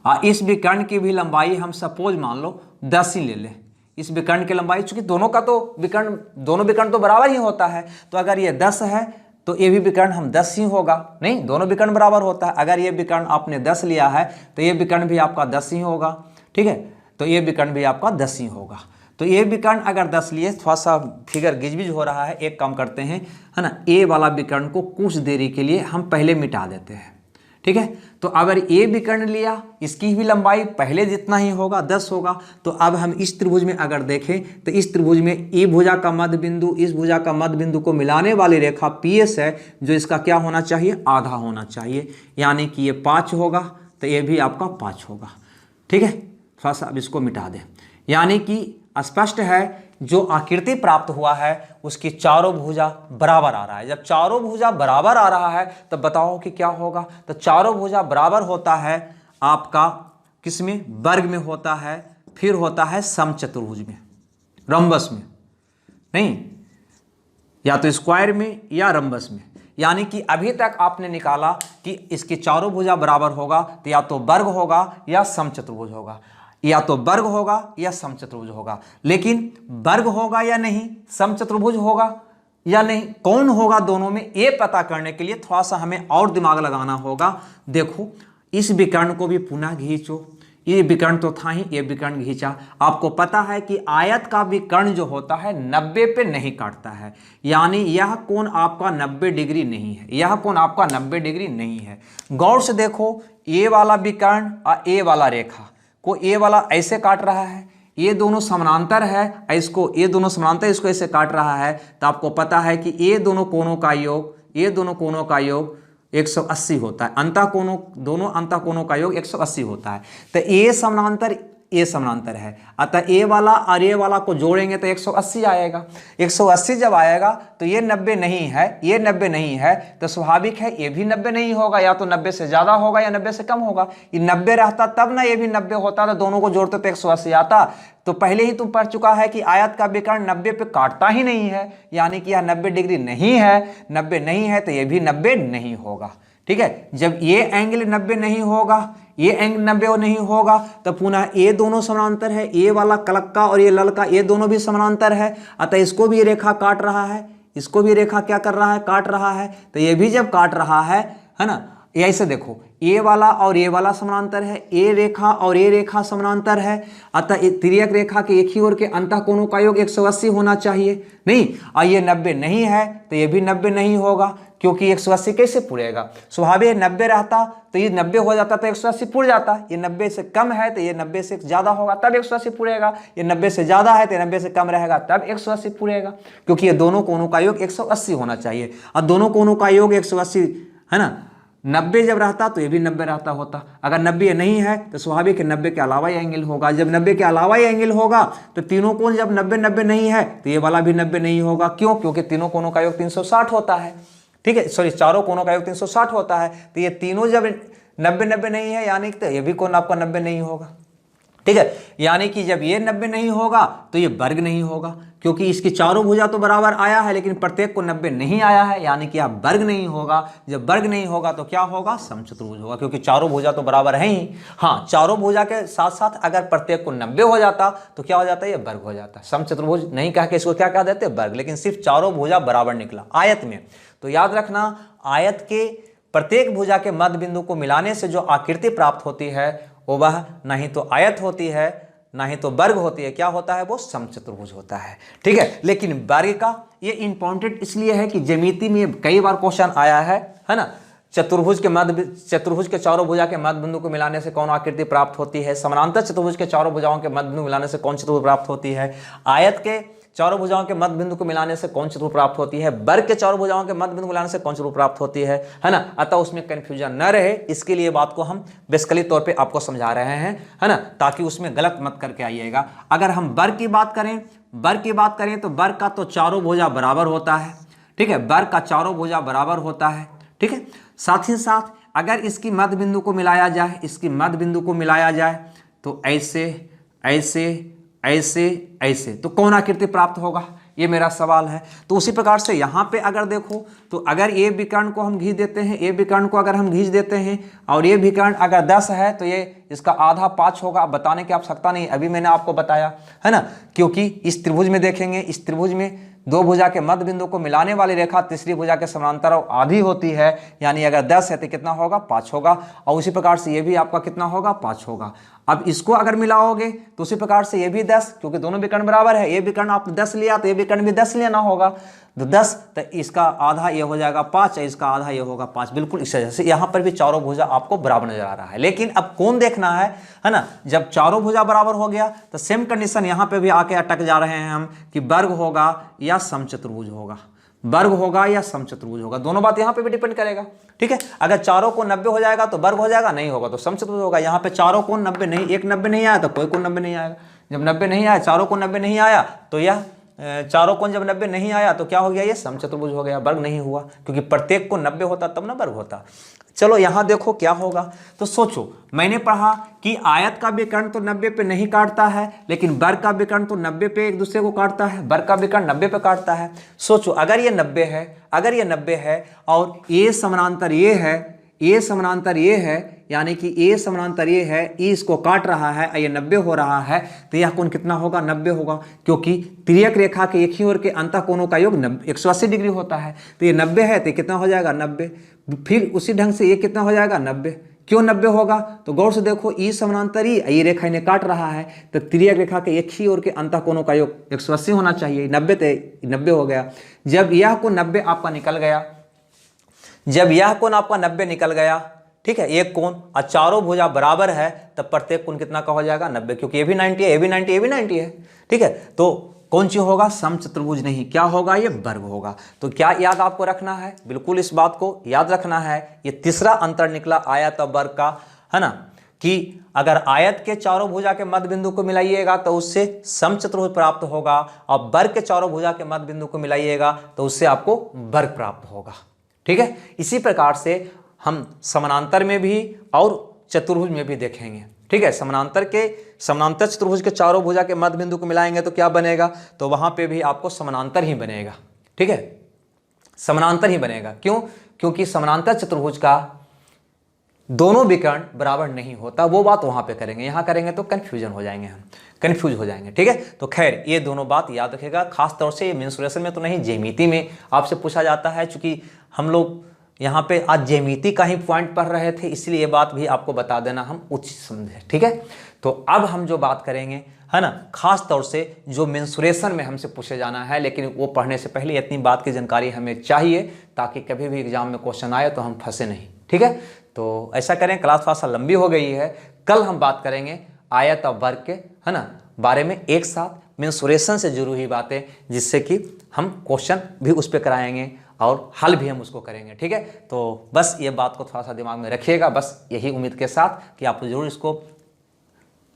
और इस विकर्ण की भी लंबाई हम सपोज मान लो 10 ही ले लें। इस विकर्ण की लंबाई, चूंकि दोनों का तो विकर्ण, दोनों विकर्ण तो बराबर ही होता है, तो अगर ये 10 है तो ये भी विकर्ण हम 10 ही होगा, नहीं दोनों विकर्ण बराबर होता है। अगर ये विकर्ण आपने 10 लिया है तो ये विकर्ण भी आपका 10 ही होगा। ठीक है, तो ये विकर्ण भी आपका 10 ही होगा। तो ये विकर्ण अगर 10 लिए, थोड़ा सा फिगर गिजबिज हो रहा है, एक काम करते हैं है ना, ए वाला विकर्ण को कुछ देरी के लिए हम पहले मिटा देते हैं। ठीक है, तो अगर ए विकर्ण लिया, इसकी भी लंबाई पहले जितना ही होगा, 10 होगा। तो अब हम इस त्रिभुज में अगर देखें तो इस त्रिभुज में ई भुजा का मध्य बिंदु इस भुजा का मध्य बिंदु को मिलाने वाली रेखा PS है, जो इसका क्या होना चाहिए, आधा होना चाहिए। यानी कि ये 5 होगा, तो ये भी आपका 5 होगा। ठीक है, थोड़ा सा अब इसको मिटा दें। यानी कि स्पष्ट है जो आकृति प्राप्त हुआ है उसकी चारों भुजा बराबर आ रहा है। जब चारों भुजा बराबर आ रहा है तब बताओ कि क्या होगा। तो चारों भुजा बराबर होता है आपका किसमें, वर्ग में होता है, फिर होता है समचतुर्भुज में, रंबस में, नहीं या तो स्क्वायर में या रंबस में। यानी कि अभी तक आपने निकाला कि इसकी चारों भुजा बराबर होगा तो या तो वर्ग होगा या समचतुर्भुज होगा, या तो वर्ग होगा या समचतुर्भुज होगा। लेकिन वर्ग होगा या नहीं, समचतुर्भुज होगा या नहीं, कौन होगा दोनों में, ये पता करने के लिए थोड़ा सा हमें और दिमाग लगाना होगा। देखो इस विकर्ण को भी पुनः खींचो, ये विकर्ण तो था ही, ये विकर्ण खींचा। आपको पता है कि आयत का विकर्ण जो होता है 90 पे नहीं काटता है, यानी यह कोण आपका 90 डिग्री नहीं है, यह कोण आपका 90 डिग्री नहीं है। गौर से देखो, ये वाला विकर्ण और ये वाला रेखा को ये वाला ऐसे काट रहा है, ये दोनों समानांतर है, इसको ये दोनों समानांतर इसको ऐसे काट रहा है, तो आपको पता है कि ये दोनों कोणों का योग, ये दोनों कोणों का योग 180 होता है। अंतः कोणों, दोनों अंतः कोणों का योग 180 होता है। तो ये समानांतर, ये समानांतर है, अतः ये वाला और ये वाला को जोड़ेंगे तो 180 आएगा। 180 जब आएगा तो ये 90 नहीं है, ये 90 नहीं है, तो स्वाभाविक है ये भी 90 नहीं होगा, या तो 90 से ज़्यादा होगा या 90 से कम होगा। ये 90 रहता तब ना ये भी 90 होता, तो दोनों को जोड़ते तो 180 आता। तो पहले ही तुम पढ़ चुका है कि आयत का विकर्ण 90 पे काटता ही नहीं है, यानी कि यह 90 डिग्री नहीं है, 90 नहीं है तो ये भी 90 नहीं होगा। ठीक है, जब ये एंगल 90 नहीं होगा, ये एंगल 90 नहीं होगा, तो पुनः ये दोनों समानांतर है, ये वाला कलक्का और ये ललका ये दोनों भी समानांतर है, अतः इसको भी रेखा काट रहा है, इसको भी रेखा क्या कर रहा है, काट रहा है। तो ये भी जब काट रहा है ना, ऐसे देखो ये वाला और ये वाला समानांतर है, ये रेखा और ये रेखा समानांतर है, अतः तिर्यक रेखा के एक ही ओर के अंतः कोणों का योग 180 होना चाहिए, नहीं। और ये 90 नहीं है तो ये भी 90 नहीं होगा, क्योंकि 180 कैसे पूरेगा, स्वाभाविक 90 रहता तो ये 90 हो जाता तो 180 पूर जाता। ये 90 से कम है तो ये 90 से ज़्यादा होगा तब 180 पूरेगा, ये 90 से ज़्यादा है तो 90 से कम रहेगा तब 180 पूरेगा, क्योंकि ये दोनों कोणों का योग 180 होना चाहिए। और दोनों कोणों का योग 180 है ना, 90 जब रहता तो ये भी 90 रहता होता। अगर 90 नहीं है तो स्वाभाविक 90 के अलावा ये एंगल होगा। जब 90 के अलावा ये एंगल होगा तो तीनों कोण जब 90-90 नहीं है तो ये वाला भी 90 नहीं होगा। क्यों? क्योंकि तीनों कोणों का योग 360 होता है। ठीक है, सॉरी, चारों कोणों का योग 360 होता है। तो ये तीनों जब 90 90 नहीं है, यानी कि तो ये भी कोण आपका 90 नहीं होगा। ठीक है, यानी कि जब ये 90 नहीं होगा तो ये वर्ग नहीं होगा, क्योंकि इसकी चारों भुजा तो बराबर आया है लेकिन प्रत्येक को 90 नहीं आया है, यानी कि आप वर्ग नहीं होगा। जब वर्ग नहीं होगा तो क्या होगा, समचतुर्भुज होगा, क्योंकि चारों भुजा तो बराबर है ही। हाँ, चारों भुजा के साथ साथ अगर प्रत्येक को 90 हो जाता तो क्या हो जाता है, ये वर्ग हो जाता। समचतुर्भुज नहीं कह के इसको क्या कह देते, वर्ग, लेकिन सिर्फ चारों भुजा बराबर निकला आयत में। तो याद रखना, आयत के प्रत्येक भुजा के मध्य बिंदु को मिलाने से जो आकृति प्राप्त होती है वो वह नहीं तो आयत होती है ना ही तो वर्ग होती है, क्या होता है, वो समचतुर्भुज होता है। ठीक है, लेकिन वर्ग का ये इंपॉर्टेंट इसलिए है कि ज्यामिति में कई बार क्वेश्चन आया है ना, चतुर्भुज के चारों भुजा के मध्य बिंदु को मिलाने से कौन आकृति प्राप्त होती है, समानांतर चतुर्भुज के चारों भुजाओं के मध्य बिंदु मिलाने से कौन चतुर्भुज प्राप्त होती है, आयत के चारों भुजाओं के मध्य बिंदु को मिलाने से कौन चतुर्भुज प्राप्त होती है, वर्ग के चारों भुजाओं के मध्य बिंदु को मिलाने से कौन चतुर्भुज प्राप्त होती है ना। अतः उसमें कंफ्यूजन न रहे, इसके लिए बात को हम बेसिकली तौर पे आपको समझा रहे हैं, है ना, ताकि उसमें गलत मत करके आइएगा। अगर हम वर्ग की बात करें तो वर्ग का तो चारों भुजा बराबर होता है। ठीक है, वर्ग का चारों भुजा बराबर होता है। ठीक है, साथ ही साथ अगर इसकी मध्य बिंदु को मिलाया जाए तो ऐसे तो कौन आकृति प्राप्त होगा, ये मेरा सवाल है। तो उसी प्रकार से यहाँ पे अगर देखो तो अगर ये विकर्ण को हम घींच देते हैं, ये विकर्ण को अगर हम घींच देते हैं और ये विकर्ण अगर 10 है तो ये इसका आधा 5 होगा। अब बताने की आवश्यकता नहीं, अभी मैंने आपको बताया है ना, क्योंकि इस त्रिभुज में देखेंगे, इस त्रिभुज में दो भुजा के मध्य बिंदु को मिलाने वाली रेखा तीसरी भुजा के समानांतर और आधी होती है, यानी अगर 10 है तो कितना होगा, 5 होगा। और उसी प्रकार से ये भी आपका कितना होगा, 5 होगा। अब इसको अगर मिलाओगे तो उसी प्रकार से ये भी 10, क्योंकि दोनों विकर्ण बराबर है, ये विकर्ण आप 10 लिया तो ये विकर्ण भी 10 लेना होगा, तो 10 तो इसका आधा ये हो जाएगा 5, इसका आधा ये होगा 5। बिल्कुल इस वजह से यहाँ पर भी चारों भुजा आपको बराबर नजर आ रहा है। लेकिन अब कौन देखना है ना, जब चारों भुजा बराबर हो गया तो सेम कंडीशन यहाँ पे भी आके अटक जा रहे हैं हम कि वर्ग होगा या समचतुर्भुज होगा, वर्ग होगा या समचतुर्भुज होगा, दोनों बात यहाँ पे भी डिपेंड करेगा। ठीक है, अगर चारों कोण 90 हो जाएगा तो वर्ग हो जाएगा, नहीं होगा तो समचतुर्भुज होगा। यहाँ पे चारों कोण 90 नहीं, एक 90 नहीं आया तो कोई कोण 90 नहीं आएगा। जब 90 नहीं आया, चारों कोण 90 नहीं आया तो यह चारों कोण जब 90 नहीं आया तो क्या हो गया, ये समचतुर्भुज हो गया, वर्ग नहीं हुआ, क्योंकि प्रत्येक को 90 होता तब ना वर्ग होता। चलो यहाँ देखो क्या होगा, तो सोचो, मैंने पढ़ा कि आयत का विकर्ण तो 90 पे नहीं काटता है, लेकिन वर्ग का विकर्ण तो 90 पे एक दूसरे को काटता है, वर्ग का विकर्ण 90 पे काटता है। सोचो अगर ये 90 है और ये समानांतर ये है, ए समानांतर ये है, यानी कि ए समानांतर ये है, ई इसको काट रहा है, ये 90 हो रहा है, तो यह कोण कितना होगा, 90 होगा, क्योंकि तिर्यक रेखा के एक ही ओर के अंतः कोणों का योग 180 डिग्री होता है। तो ये 90 है तो कितना हो जाएगा, 90। फिर उसी ढंग से ये कितना हो जाएगा, 90। क्यों 90 होगा, तो गौर से देखो, ई समानांतर ये रेखा इन्हें काट रहा है, तो तिर्यक रेखा के एक ही ओर के अंतः कोणों का योग 180 होना चाहिए, 90 तो 90 हो गया। जब यह कोण 90 आपका निकल गया, जब यह कोण आपका 90 निकल गया, ठीक है, एक कोण और चारों भुजा बराबर है, तब प्रत्येक कोण कितना का हो जाएगा, 90, क्योंकि ये भी 90 है, ये भी 90, ये भी 90 है। ठीक है, तो कौन सी होगा, समचतुर्भुज नहीं, क्या होगा, ये वर्ग होगा। तो क्या याद आपको रखना है, बिल्कुल इस बात को याद रखना है। ये तीसरा अंतर निकला आयत और वर्ग का, है ना, कि अगर आयत के चारों भुजा के मध्य बिंदु को मिलाइएगा तो उससे समचतुर्भुज प्राप्त होगा, और वर्ग के चारों भुजा के मध्य बिंदु को मिलाइएगा तो उससे आपको वर्ग प्राप्त होगा। ठीक है, इसी प्रकार से हम समानांतर में भी और चतुर्भुज में भी देखेंगे। ठीक है, समानांतर चतुर्भुज के चारों भुजा के मध्य बिंदु को मिलाएंगे तो क्या बनेगा, तो वहां पे भी आपको समानांतर ही बनेगा। ठीक है, समानांतर ही बनेगा। क्यों, क्योंकि समानांतर चतुर्भुज का दोनों विकर्ण बराबर नहीं होता, वो बात वहां पे करेंगे, यहां करेंगे तो कंफ्यूज हो जाएंगे। ठीक है, तो खैर ये दोनों बात याद रखेगा, खास तौर से मेंसुरेशन में तो नहीं, ज्यामिति में आपसे पूछा जाता है। चूंकि हम लोग यहाँ पे आज ज्यामिति का ही पॉइंट पढ़ रहे थे, इसलिए ये बात भी आपको बता देना हम उचित समझे। ठीक है, तो अब हम जो बात करेंगे, है ना, खास तौर से जो मेंसुरेशन में हमसे पूछे जाना है, लेकिन वो पढ़ने से पहले इतनी बात की जानकारी हमें चाहिए ताकि कभी भी एग्जाम में क्वेश्चन आए तो हम फंसे नहीं। ठीक है, तो ऐसा करें, क्लास थोड़ा सा लंबी हो गई है, कल हम बात करेंगे आयत और वर्ग के, है ना, बारे में एक साथ, मेंसुरेशन से जुड़ी हुई बातें, जिससे कि हम क्वेश्चन भी उस पर कराएंगे और हल भी हम उसको करेंगे। ठीक है, तो बस ये बात को थोड़ा सा दिमाग में रखिएगा, बस यही उम्मीद के साथ कि आप जरूर इसको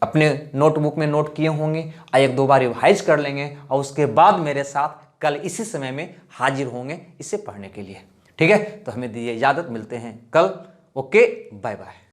अपने नोटबुक में नोट किए होंगे और एक दो बार रिवाइज कर लेंगे, और उसके बाद मेरे साथ कल इसी समय में हाजिर होंगे इसे पढ़ने के लिए। ठीक है, तो हमें दीजिए इजाज़त, मिलते हैं कल। Okay, bye bye.